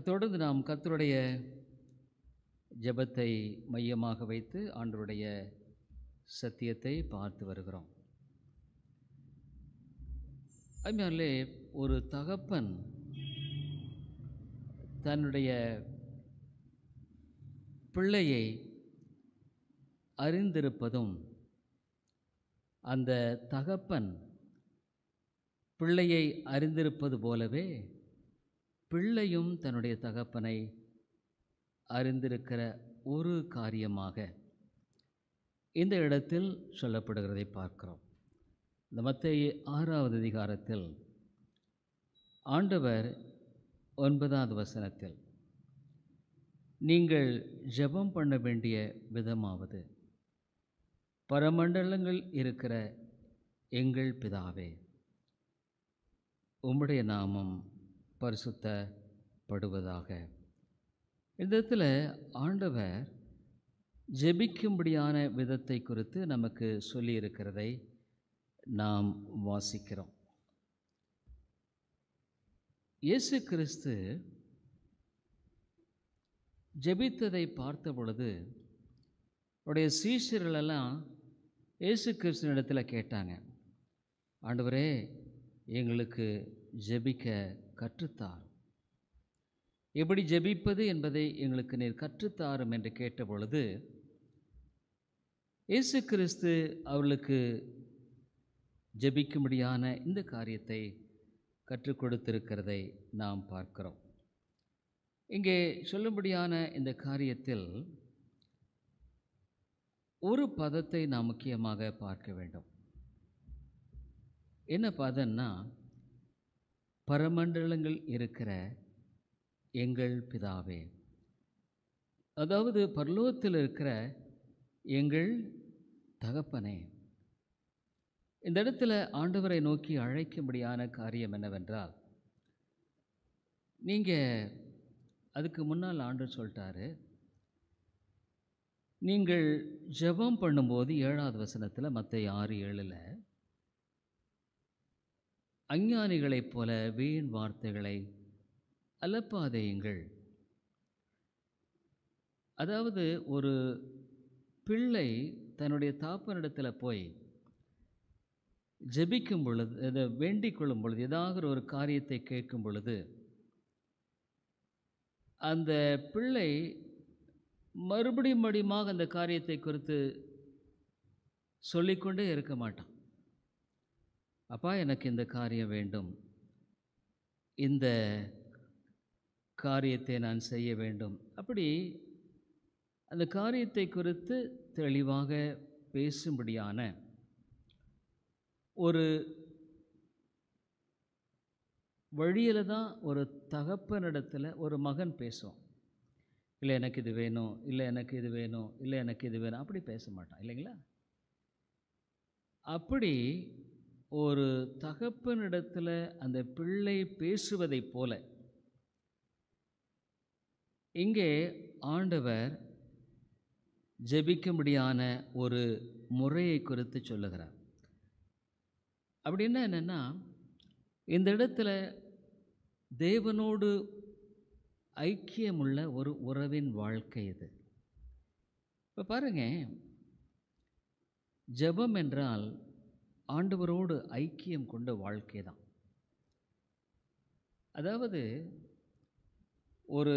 தொடர்ந்து நாம் கர்த்தருடைய ஜெபத்தை மையமாக வைத்து ஆண்டவருடைய சத்தியத்தை பார்த்து வருகிறோம். அதனாலே ஒரு தகப்பன் தன்னுடைய பிள்ளையை அறிந்திருப்பதும், அந்த தகப்பன் பிள்ளையை அறிந்திருப்பது போலவே பிள்ளையும் தன்னுடைய தகப்பனை அறிந்திருக்கிற ஒரு காரியமாக இந்த இடத்தில் சொல்லப்படுகிறதை பார்க்கிறோம். இந்த மத்தேயு 6வது அதிகாரத்தில் ஆண்டவர் 9வது வசனத்தில், நீங்கள் ஜெபம் பண்ண வேண்டிய விதமாவது, பரமண்டலங்கள் இருக்கிற எங்கள் பிதாவே, உம்முடைய நாமம் பரிசுத்தப்படுவதாக. இந்த இடத்துல ஆண்டவர் ஜெபிக்கும்படியான விதத்தை குறித்து நமக்கு சொல்லியிருக்கிறதை நாம் வாசிக்கிறோம். இயேசு கிறிஸ்து ஜெபித்ததை பார்த்த பொழுது அவருடைய சீஷர்களெல்லாம் இயேசு கிறிஸ்துவினிடத்தில் கேட்டாங்க, ஆண்டவரே, எங்களுக்கு ஜெபிக்க கற்றுத்தார், எப்படி ஜெபிப்பது என்பதை எங்களுக்கு நீர் கற்றுத்தாரும் என்று கேட்ட பொழுது இயேசு கிறிஸ்து அவர்களுக்கு ஜெபிக்கும்படியான இந்த காரியத்தை கற்றுக் கொடுத்திருக்கிறதை நாம் பார்க்கிறோம். இங்கே சொல்லும்படியான இந்த காரியத்தில் ஒரு பதத்தை நாம் முக்கியமாக பார்க்க வேண்டும். என்ன பதம்னா, பரமண்டலங்கள் இருக்கிற எங்கள் பிதாவே. அதாவது பரலோகத்தில் இருக்கிற எங்கள் தகப்பனே. இந்த இடத்துல ஆண்டவரை நோக்கி அழைக்கும்படியான காரியம் என்னவென்றால், நீங்கள் அதுக்கு முன்னால் ஆண்டவர் சொல்லிட்டாரு, நீங்கள் ஜெபம் பண்ணும்போது 7வது வசனத்தில் மத்தேயு 6:7 அஞ்ஞானிகளைப் போல வீண் வார்த்தைகளை அலப்பாதேயுங்கள். அதாவது ஒரு பிள்ளை தன்னுடைய தாப்பனிடத்தில் போய் ஜெபிக்கும் பொழுது, அதை வேண்டிக் கொள்ளும் பொழுது, ஏதாவது ஒரு காரியத்தை கேட்கும் பொழுது, அந்த பிள்ளை மறுபடியும் அந்த காரியத்தை குறித்து சொல்லிக்கொண்டே இருக்க மாட்டான். அப்பா, எனக்கு இந்த காரியம் வேண்டும், இந்த காரியத்தை நான் செய்ய வேண்டும், அப்படி அந்த காரியத்தை குறித்து தெளிவாக பேசும்படியான ஒரு வழியில் தான் ஒரு தகப்பனிடத்தில் ஒரு மகன் பேசுவான். இல்லை எனக்கு இது வேணும், இல்லை எனக்கு இது வேணும், இல்லை எனக்கு இது வேணும், அப்படி பேச மாட்டான், இல்லைங்களா? அப்படி ஒரு தகப்பனிடத்தில் அந்த பிள்ளை பேசுவதைப் போல இங்கே ஆண்டவர் ஜெபிக்கும்படியான ஒரு முறையை குறித்து சொல்லுகிறார். அப்படின்னா என்னென்னா, இந்த இடத்துல தேவனோடு ஐக்கியமுள்ள ஒரு உறவின் வாழ்க்கை இது. இப்போ பாருங்கள், ஜெபம் என்றால் ஆண்டவரோடு ஐக்கியம் கொண்ட வாழ்க்கை தான். அதாவது ஒரு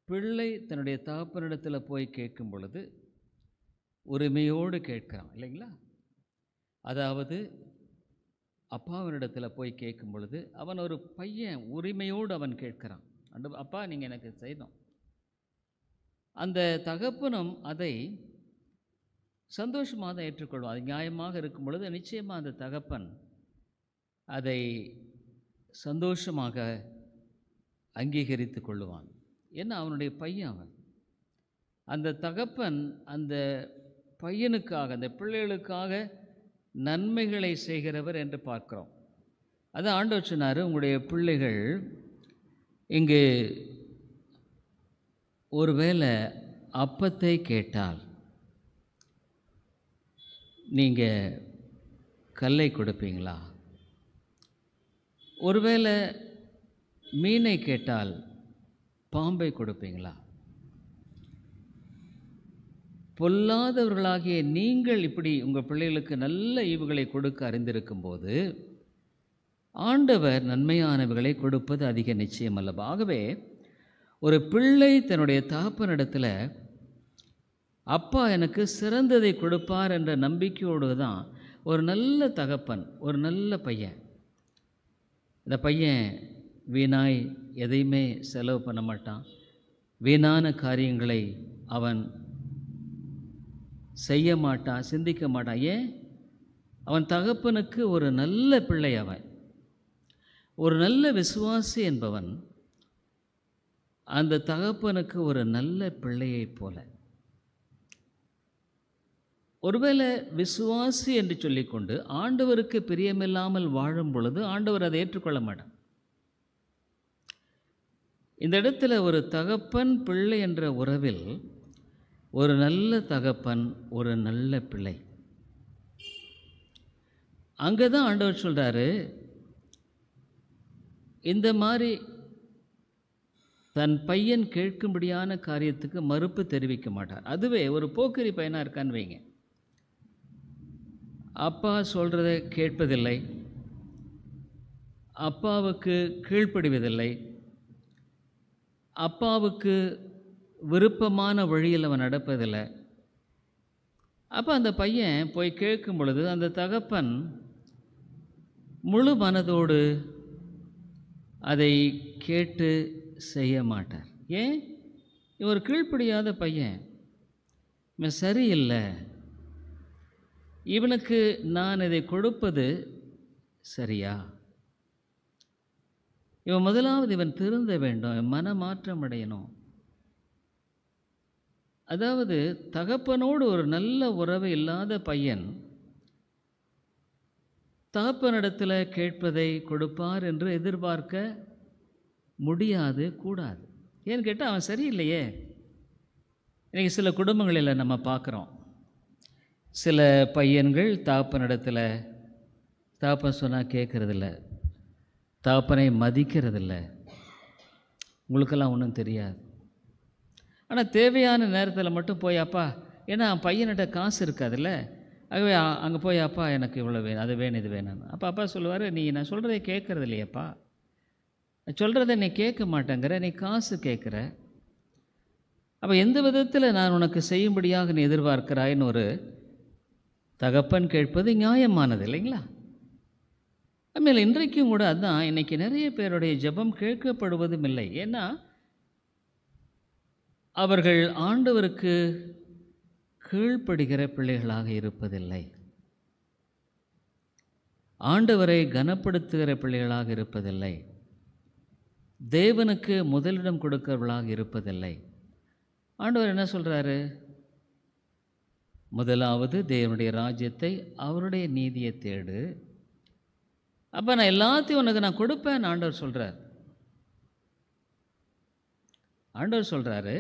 பிள்ளை தன்னுடைய தகப்பனிடத்தில் போய் கேட்கும் பொழுது உரிமையோடு கேட்கிறான், இல்லைங்களா? அதாவது அப்பாவினிடத்தில் போய் கேட்கும் பொழுது அவன் ஒரு பையன், உரிமையோடு அவன் கேட்கிறான், அப்பா நீங்கள் எனக்கு செய்யணும். அந்த தகப்பனும் அதை சந்தோஷமாக தான் ஏற்றுக்கொள்வான். அது நியாயமாக இருக்கும் பொழுது நிச்சயமாக அந்த தகப்பன் அதை சந்தோஷமாக அங்கீகரித்து கொள்ளுவான். ஏன்னா அவனுடைய பையன் அவன். அந்த தகப்பன் அந்த பையனுக்காக, அந்த பிள்ளைகளுக்காக நன்மைகளை செய்கிறவர் என்று பார்க்கிறோம். அதான் ஆண்டவர் சொன்னார், உங்களுடைய பிள்ளைகள் இங்கு ஒருவேளை அப்பத்தை கேட்டால் நீங்கள் கல்லை கொடுப்பீங்களா? ஒருவேளை மீனை கேட்டால் பாம்பை கொடுப்பீங்களா? பொல்லாதவர்களாகிய நீங்கள் இப்படி உங்கள் பிள்ளைகளுக்கு நல்ல ஈவுகளை கொடுக்க அறிந்திருக்கும் போது ஆண்டவர் நன்மையானவைகளை கொடுப்பது அதிக நிச்சயம் அல்லவா? ஆகவே ஒரு பிள்ளை தன்னுடைய தகப்பனிடத்தில் அப்பா எனக்கு சிறந்ததை கொடுப்பார் என்ற நம்பிக்கையோடு தான் ஒரு நல்ல தகப்பன், ஒரு நல்ல பையன். இந்த பையன் வீணாய் எதையுமே செலவு பண்ண மாட்டான், வீணான காரியங்களை அவன் செய்ய மாட்டான், சிந்திக்க மாட்டான். ஏன்? அவன் தகப்பனுக்கு ஒரு நல்ல பிள்ளை. அவன் ஒரு நல்ல விசுவாசி என்பவன் அந்த தகப்பனுக்கு ஒரு நல்ல பிள்ளையைப் போல. ஒருவேளை விசுவாசி என்று சொல்லிக்கொண்டு ஆண்டவருக்கு பிரியமில்லாமல் வாழும் பொழுது ஆண்டவர் அதை ஏற்றுக்கொள்ள மாட்டார். இந்த இடத்துல ஒரு தகப்பன் பிள்ளை என்ற உறவில் ஒரு நல்ல தகப்பன், ஒரு நல்ல பிள்ளை. அங்கே தான் ஆண்டவர் சொல்கிறாரு, இந்த மாதிரி தன் பையன் கேட்கும்படியான காரியத்துக்கு மறுப்பு தெரிவிக்க மாட்டார். அதுவே ஒரு போக்கிரி பையனாக இருக்கான்னு வைங்க, அப்பா சொல்கிறத கேட்பதில்லை, அப்பாவுக்கு கீழ்ப்படிவதில்லை, அப்பாவுக்கு விருப்பமான வழியில் அவன் நடப்பதில்லை. அப்போ அந்த பையன் போய் கேட்கும் பொழுது அந்த தகப்பன் முழு மனதோடு அதை கேட்டு செய்ய மாட்டார். ஏன்? இவர் கீழ்ப்படியாத பையன், இவன் சரியில்லை, இவனுக்கு நான் இதை கொடுப்பது சரியா? இவன் முதலாவது இவன் திருந்த வேண்டும், இவன் மனமாற்றம் அடையணும். அதாவது தகப்பனோடு ஒரு நல்ல உறவு இல்லாத பையன் தகப்பனிடத்தில் கேட்பதை கொடுப்பார் என்று எதிர்பார்க்க முடியாது, கூடாது. ஏன்னு கேட்டால் அவன் சரியில்லையே. இன்றைக்கி சில குடும்பங்களில் நம்ம பார்க்குறோம், சில பையன்கள் தகப்பனிடத்தில் தகப்பன் சொன்னால் கேட்குறதில்ல, தகப்பனை மதிக்கிறதில்ல, உங்களுக்கெல்லாம் ஒன்றும் தெரியாது. ஆனால் தேவையான நேரத்தில் மட்டும் போய் அப்பா, ஏன்னா பையன்கிட்ட காசு இருக்காதுல்ல, ஆகவே அங்கே போய் அப்பா எனக்கு இவ்வளோ வேணும், அது வேணும், இது வேணும். அப்போ அப்பா சொல்லுவார், நீ நான் சொல்கிறதை கேட்குறது இல்லையப்பா, சொல்கிறத நீ கேட்க மாட்டேங்கிற, நீ காசு கேட்குற, அப்போ எந்த விதத்தில் நான் உனக்கு செய்யும்படியாக நீ எதிர்பார்க்கிறாயின்னு ஒரு தகப்பன் கேட்பது நியாயமானது இல்லைங்களா? அதுமாதிரி இன்றைக்கும் கூட அதுதான். இன்றைக்கி நிறைய பேருடைய ஜெபம் கேட்கப்படுவதும் இல்லை. ஏன்னா அவர்கள் ஆண்டவருக்கு கீழ்ப்படுகிற பிள்ளைகளாக இருப்பதில்லை, ஆண்டவரை கனப்படுத்துகிற பிள்ளைகளாக இருப்பதில்லை, தேவனுக்கு முதலிடம் கொடுக்கிறவர்களாக இருப்பதில்லை. ஆண்டவர் என்ன சொல்கிறாரு? முதலாவது தேவனுடைய ராஜ்யத்தை, அவருடைய நீதியை தேடு, அப்போ நான் எல்லாத்தையும் உனக்கு நான் கொடுப்பேன் ஆண்டவர் சொல்கிறார். ஆண்டவர் சொல்கிறாரு,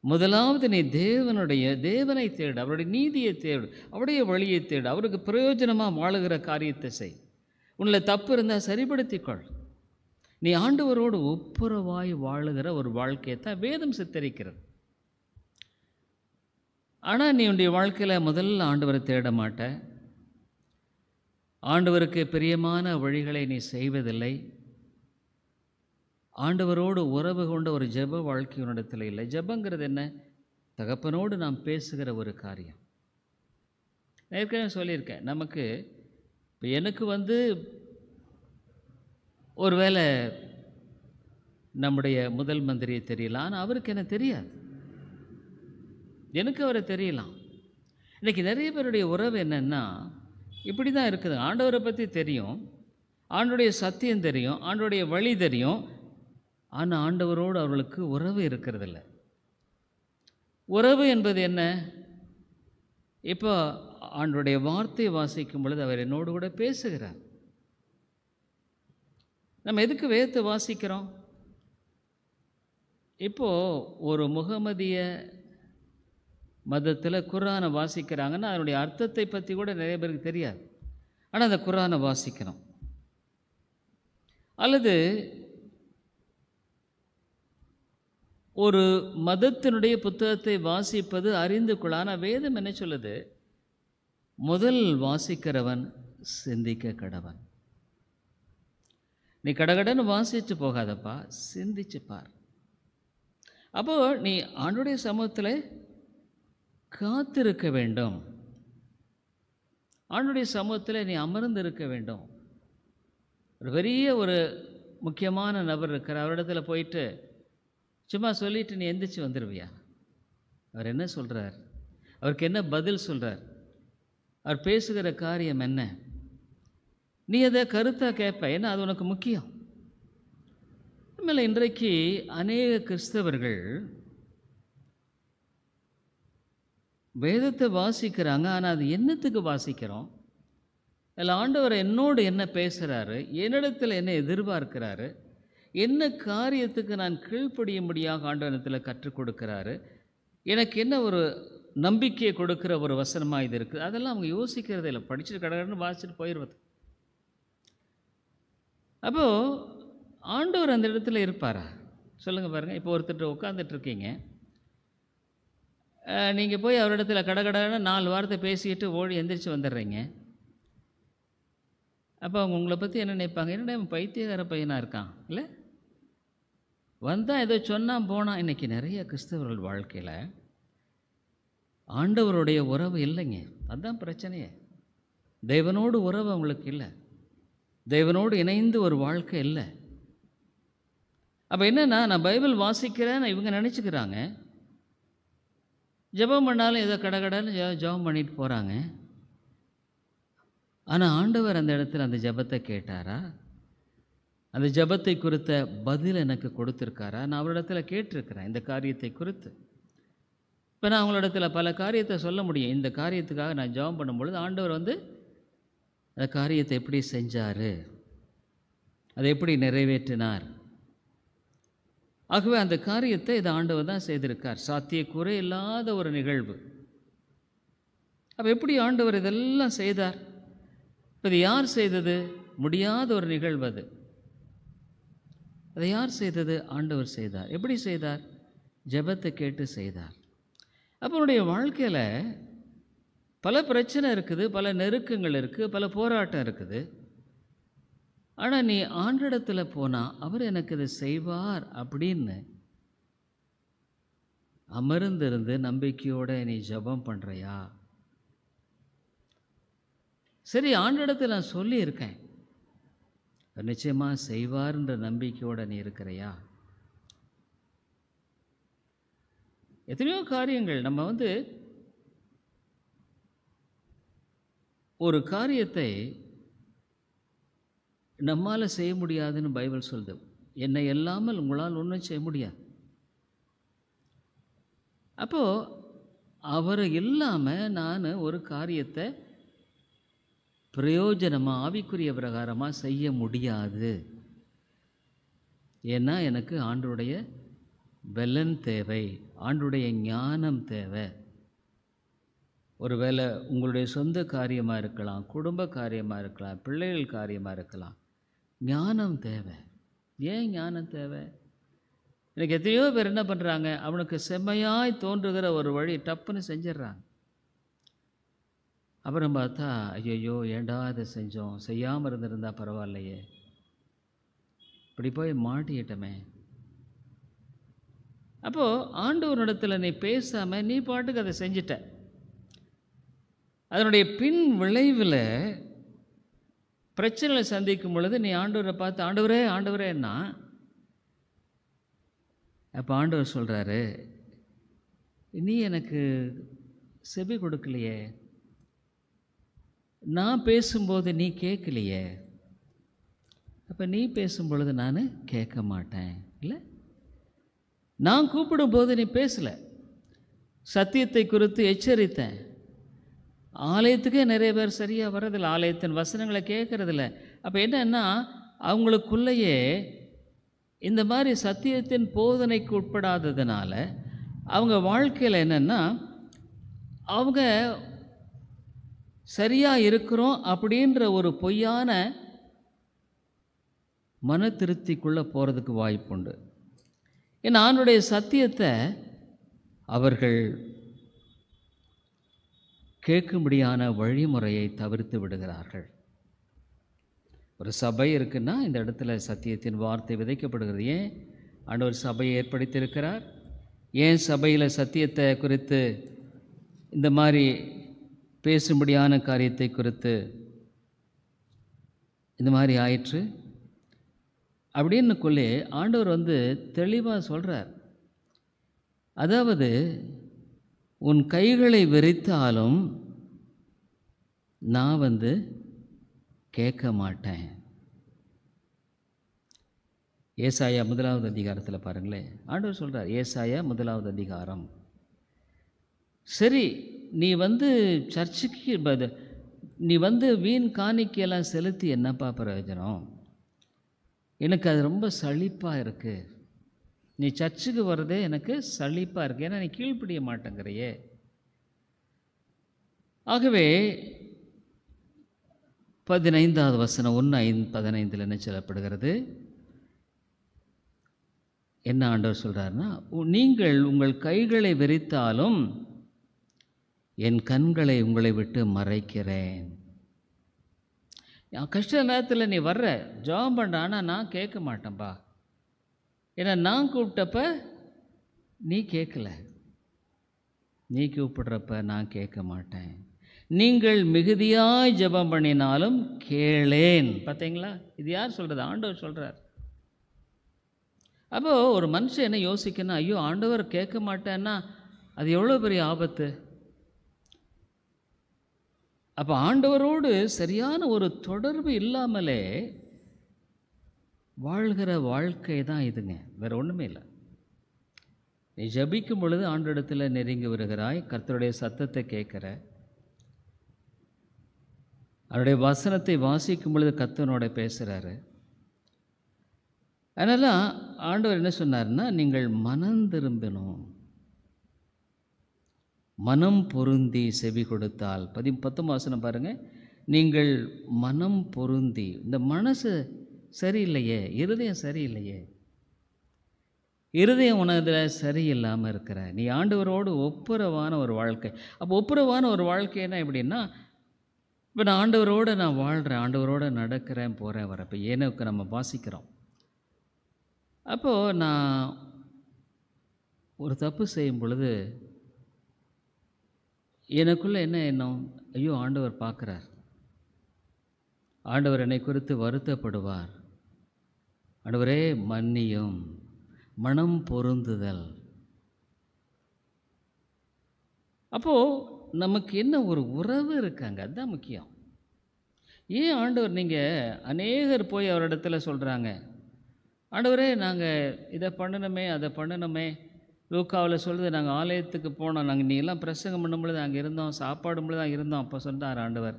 முதலாவது நீ தேவனை தேடு, அவருடைய நீதியை தேடு, அவருடைய வழியை தேடு, அவருக்கு பிரயோஜனமாக வாழுகிற காரியத்தை செய். உன்னில் தப்பு இருந்தால் சரிப்படுத்திக்கொள். நீ ஆண்டவரோடு ஒப்புரவாய் வாழுகிற ஒரு வாழ்க்கையை தான் வேதம் சித்தரிக்கிறது. ஆனால் நீ உன்னுடைய வாழ்க்கையில் முதல்ல ஆண்டவரை தேட மாட்ட, ஆண்டவருக்கு பிரியமான வழிகளை நீ செய்வதில்லை, ஆண்டவரோடு உறவு கொண்ட ஒரு ஜெப வாழ்க்கை உன்னிடத்தில் இல்லை. ஜெபங்கிறது என்ன? தகப்பனோடு நாம் பேசுகிற ஒரு காரியம். நான் ஏற்கனவே சொல்லியிருக்கேன், நமக்கு இப்போ எனக்கு ஒருவேளை நம்முடைய முதல் மந்திரியை தெரியலாம், ஆனால் அவருக்கு என்ன தெரியாது, எனக்கு அவரை தெரியலாம். இன்றைக்கி நிறைய பேருடைய உறவு என்னென்னா இப்படி தான் இருக்குது. ஆண்டவரை பற்றி தெரியும், ஆண்டவருடைய சத்தியம் தெரியும், ஆண்டவருடைய வழி தெரியும், ஆனால் ஆண்டவரோடு அவர்களுக்கு உறவு இருக்கிறதில்ல. உறவு என்பது என்ன? இப்போ ஆண்டவருடைய வார்த்தையை வாசிக்கும் பொழுது அவர் என்னோடு கூட பேசுகிறார். நம்ம எதுக்கு வேதத்தை வாசிக்கிறோம்? இப்போது ஒரு முகமதிய மதத்தில் குர்ஆனை வாசிக்கிறாங்கன்னா அதனுடைய அர்த்தத்தை பற்றி கூட நிறைய பேருக்கு தெரியாது, ஆனால் அந்த குர்ஆனை வாசிக்கணும். அல்லது ஒரு மதத்தினுடைய புத்தகத்தை வாசிப்பது அறிந்து கொள்ள. ஆனால் வேதம் என்ன சொல்லுது? முதல் வாசிக்கிறவன் சிந்திக்க கடவன். நீ கடகடன்னு வாசித்து போகாதப்பா, சிந்திச்சு பார். அப்போது நீ ஆண்டவருடைய சமூகத்தில் காத்திருக்க வேண்டும். ஆண்டவருடைய சமூகத்தில் நீ அமர்ந்து இருக்க வேண்டும். ஒரு பெரிய முக்கியமான நபர் இருக்கிற அவரிடத்துல போயிட்டு சும்மா சொல்லிட்டு நீ எந்திரிச்சு வந்துடுவியா? அவர் என்ன சொல்கிறார்? அவருக்கு என்ன பதில் சொல்கிறார்? அவர் பேசுகிற காரியம் என்ன? நீ அதை கருத்தாக கேட்ப. ஏன்னா அது உனக்கு முக்கியம். உண்மையில் இன்றைக்கு அநேக கிறிஸ்தவர்கள் வேதத்தை வாசிக்கிறாங்க. ஆனால் அது என்னத்துக்கு வாசிக்கிறோம்? அதில் ஆண்டவர் என்னோடு என்ன பேசுகிறாரு, என்னிடத்தில் என்ன எதிர்பார்க்கிறாரு, என்ன காரியத்துக்கு நான் கீழ்ப்படியும்படியாக ஆண்டவரிடத்தில் கற்றுக் கொடுக்கிறாரு, எனக்கு என்ன ஒரு நம்பிக்கையை கொடுக்குற ஒரு வசனமாக இது இருக்குது, அதெல்லாம் அவங்க யோசிக்கிறதே இல்லை. படிச்சுட்டு கடகடன்னு வாசிச்சுட்டு போயிடுவது. அப்போது ஆண்டவர் அந்த இடத்துல இருப்பாரா? சொல்லுங்கள் பாருங்கள். இப்போ ஒருத்தர் உட்காந்துட்ருக்கீங்க, நீங்கள் போய் அவரிடத்துல கடகடன்னு 4 வார்த்தை பேசிக்கிட்டு ஓடி எந்திரிச்சு வந்துடுறீங்க. அப்போ அவங்க உங்களை பற்றி என்ன நினைப்பாங்க? என்னடா பைத்தியக்கார பையனாக இருக்கான் இல்லை? வந்தால் ஏதோ சொன்னால் போனால். இன்றைக்கி நிறைய கிறிஸ்தவர்கள் வாழ்க்கையில் ஆண்டவருடைய உறவு இல்லைங்க. அதுதான் பிரச்சனையே. தேவனோடு உறவு அவங்களுக்கு இல்லை. தேவனோடு இணைந்து ஒரு வாழ்க்கை இல்லை. அப்போ என்னென்னா, நான் பைபிள் வாசிக்கிறேன்னு இவங்க நினச்சிக்கிறாங்க. ஜெபம் பண்ணாலும் ஏதோ கடகடன்னு ஜெபம் பண்ணிட்டு போகிறாங்க. ஆனால் ஆண்டவர் அந்த இடத்துல அந்த ஜெபத்தை கேட்டாரா? அந்த ஜெபத்தை குறித்த பதில் எனக்கு கொடுத்துருக்காரா? நான் அவரிடத்துல கேட்டிருக்கிறேன் இந்த காரியத்தை குறித்து. இப்போ நான் அவங்களிடத்தில் பல காரியத்தை சொல்ல முடியும். இந்த காரியத்துக்காக நான் ஜெபம் பண்ணும்பொழுது ஆண்டவர் அந்த காரியத்தை எப்படி செஞ்சார், அதை எப்படி நிறைவேற்றினார். ஆகவே அந்த காரியத்தை இது ஆண்டவர் தான் செய்திருக்கார். சாத்தியக்கூறே இல்லாத ஒரு நிகழ்வு. அப்போ எப்படி ஆண்டவர் இதெல்லாம் செய்தார்? இப்போ இது யார் செய்தது? முடியாத ஒரு நிகழ்வு அது. அதை யார் செய்தது? ஆண்டவர் செய்தார். எப்படி செய்தார்? ஜெபத்தை கேட்டு செய்தார். அப்போ அவனுடைய வாழ்க்கையில் பல பிரச்சனை இருக்குது, பல நெருக்கங்கள் இருக்குது, பல போராட்டம் இருக்குது. ஆனால் நீ ஆண்டவரிடத்தில் போனால் அவர் எனக்கு இதை செய்வார் அப்படின்னு அமர்ந்திருந்து நம்பிக்கையோடு நீ ஜெபம் பண்ணுறியா? சரி, ஆண்டவரிடத்தில் நான் சொல்லியிருக்கேன், நிச்சயமாக செய்வார்ன்ற நம்பிக்கையோடு நீ இருக்கிறையா? எத்தனையோ காரியங்கள் நம்ம ஒரு காரியத்தை நம்மால் செய்ய முடியாதுன்னு பைபிள் சொல்லுது. என்னை இல்லாமல் உங்களால் ஒன்றும் செய்ய முடியாது. அப்போது அவர் இல்லாமல் நான் ஒரு காரியத்தை பிரயோஜனமாக ஆவிக்குரிய பிரகாரமாக செய்ய முடியாது. ஏன்னா எனக்கு ஆண்டவருடைய பலன் தேவை, ஆண்டவருடைய ஞானம் தேவை. ஒருவேளை உங்களுடைய சொந்த காரியமாக இருக்கலாம், குடும்ப காரியமாக இருக்கலாம், பிள்ளைகள் காரியமாக இருக்கலாம். ஞானம் தேவை. ஏன் ஞானம் தேவை? எனக்கு எத்தனையோ பேர் என்ன பண்ணுறாங்க, அவனுக்கு செம்மையாய் தோன்றுகிற ஒரு வழி டப்புன்னு செஞ்சிட்றாங்க. அப்புறம் பார்த்தா ஐயோ ஏண்டா அதை செஞ்சோம், செய்யாமல் இருந்திருந்தா பரவாயில்லையே, இப்படி போய் மாட்டிக்கிட்டமே. அப்போது ஆண்டவரிடத்தில் நீ பேசாமல் நீ பாட்டுக்கு அதை செஞ்சிட்ட. அதனுடைய பின் விளைவில் பிரச்சனைகளை சந்திக்கும் பொழுது நீ ஆண்டவரை பார்த்து ஆண்டவரே ஆண்டவரேன்னா, அப்போ ஆண்டவர் சொல்கிறாரு, நீ எனக்கு செவி கொடுக்கலையே, நான் பேசும்போது நீ கேட்கலையே, அப்போ நீ பேசும்பொழுது நான் கேட்க மாட்டேன். இல்லை, நான் கூப்பிடும்போது நீ பேசலை, சத்தியத்தை குறித்து எச்சரித்தேன். ஆலயத்துக்கே நிறைய பேர் சரியாக வர்றதில்லை, ஆலயத்தின் வசனங்களை கேட்குறதில்ல. அப்போ என்னன்னா, அவங்களுக்குள்ளேயே இந்த மாதிரி சத்தியத்தின் போதனைக்கு உட்படாததுனால அவங்க வாழ்க்கையில் என்னென்னா, அவங்க சரியாக இருக்கிறோம் அப்படின்ற ஒரு பொய்யான மன திருப்திக்குள்ளே போகிறதுக்கு வாய்ப்புண்டு. ஏன்னா ஆண்டுடைய சத்தியத்தை அவர்கள் கேட்கும்படியான வழிமுறையை தவிர்த்து விடுகிறார்கள். ஒரு சபை இருக்குன்னா இந்த இடத்துல சத்தியத்தின் வார்த்தை விதைக்கப்படுகிறது. ஏன் ஆண்டவர் சபையை ஏற்படுத்தியிருக்கிறார்? ஏன் சபையில் சத்தியத்தை குறித்து இந்த மாதிரி பேசும்படியான காரியத்தை குறித்து இந்த மாதிரி ஆயிற்று அப்படின்னுக்குள்ளே ஆண்டவர் தெளிவாக சொல்கிறார். அதாவது உன் கைகளை விரித்தாலும் நான் கேட்க மாட்டேன். ஏசாயா 1வது அதிகாரத்தில் பாருங்களேன், ஆண்டவர் சொல்கிறார். ஏசாயா 1வது அதிகாரம். சரி, நீ சர்ச்சுக்கு நீ வீண் காணிக்கையெல்லாம் செலுத்தி என்னப்பா பிரயோஜனம்? எனக்கு அது ரொம்ப சலிப்பாக இருக்குது. நீ சர்ச்சுக்கு வர்றதே எனக்கு சலிப்பாக இருக்குது. ஏன்னா நீ கீழ்ப்படிய மாட்டேங்கிறையே. ஆகவே 15வது வசனம் 1:15 என்ன சொல்லப்படுகிறது? என்ன ஆண்டவர் சொல்கிறாருன்னா, நீங்கள் உங்கள் கைகளை விரித்தாலும் என் கண்களை உங்களை விட்டு மறைக்கிறேன். கஷ்ட நேரத்தில் நீ வர்ற ஜெபம் பண்ணுற, ஆனால் நான் கேட்க மாட்டேன்பா. ஏன்னா நான் கூப்பிட்டப்ப நீ கேட்கல, நீ கூப்பிடுறப்ப நான் கேட்க மாட்டேன். நீங்கள் மிகுதியாய் ஜெபம் பண்ணினாலும் கேளேன். பார்த்தீங்களா? இது யார் சொல்கிறது? ஆண்டவர் சொல்கிறார். அப்போது ஒரு மனுஷன் என்ன யோசிக்கணும், ஐயோ ஆண்டவர் கேட்க மாட்டேன்னா அது எவ்வளோ பெரிய ஆபத்து. அப்போ ஆண்டவரோடு சரியான ஒரு தொடர்பு இல்லாமலே வாழ்கிற வாழ்க்கை தான் இதுங்க, வேறு ஒன்றுமே இல்லை. நீ ஜபிக்கும் பொழுது ஆண்டவரிடத்தில் நெருங்கி வருகிறாய், கர்த்தருடைய சத்தத்தை கேட்குற, அவருடைய வசனத்தை வாசிக்கும் பொழுது கர்த்தனோட பேசுகிறாரு. அதனால் ஆண்டவர் என்ன சொன்னார்னா, நீங்கள் மனம் திரும்பணும், மனம் பொருந்தி செவி கொடுத்தால். 19 வசனம் பாருங்கள். நீங்கள் மனம் பொருந்தி, இந்த மனசு சரியில்லையே, இருதயம் சரியில்லையே, இருதயம் உனதில் சரியில்லாமல் இருக்கிற, நீ ஆண்டவரோடு ஒப்புரவான ஒரு வாழ்க்கை. அப்போ ஒப்புரவான ஒரு வாழ்க்கைன்னா எப்படின்னா, இப்போ நான் ஆண்டவரோடு நான் வாழ்கிறேன், ஆண்டவரோடு நடக்கிறேன், போகிறேன், வரேன். இப்போ ஏனோக்கு நம்ம வாசிக்கிறோம். அப்போது நான் ஒரு தப்பு செய்யும் பொழுது எனக்குள்ளே என்ன எண்ணம், ஐயோ ஆண்டவர் பார்க்குறார், ஆண்டவர் என்னை குறித்து வருத்தப்படுவார், ஆண்டவரே மன்னியும், மனம் பொருந்துதல். அப்போது நமக்கு என்ன ஒரு உறவு இருக்காங்க, அதுதான் முக்கியம். ஏன் ஆண்டவர், நீங்கள் அநேகர் போய் அவரிடத்துல சொல்கிறாங்க, ஆண்டவரே நாங்கள் இதை பண்ணணுமே அதை பண்ணணுமே. லூக்காவில் சொல்லுது, நாங்கள் ஆலயத்துக்கு போனோம், நாங்கள் நீங்கள்லாம் பிரசங்கம் பண்ணும்பொழுது அங்கே இருந்தோம், சாப்பாடும்பொழுது தான் இருந்தோம். அப்போ சொன்னார் ஆண்டவர்,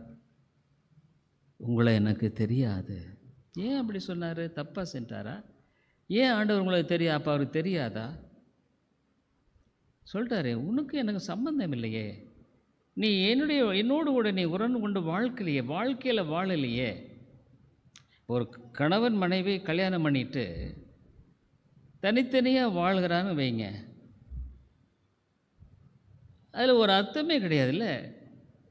உங்களை எனக்கு தெரியாது. ஏன் அப்படி சொன்னார்? தப்பாக செஞ்சாரா? ஏன் ஆண்டவர் உங்களுக்கு தெரியாது? அப்போ அவருக்கு தெரியாதா? சொல்லிட்டாரு, உனக்கு எனக்கு சம்பந்தம் இல்லையே, நீ என்னோடு கூட நீ உறந்து கொண்டு வாழ்க்கலையே, வாழ்க்கையில் வாழலையே. ஒரு கணவன் மனைவி கல்யாணம் பண்ணிட்டு தனித்தனியாக வாழ்கிறான்னு வைங்க, அதில் ஒரு அர்த்தமே கிடையாதுல்ல.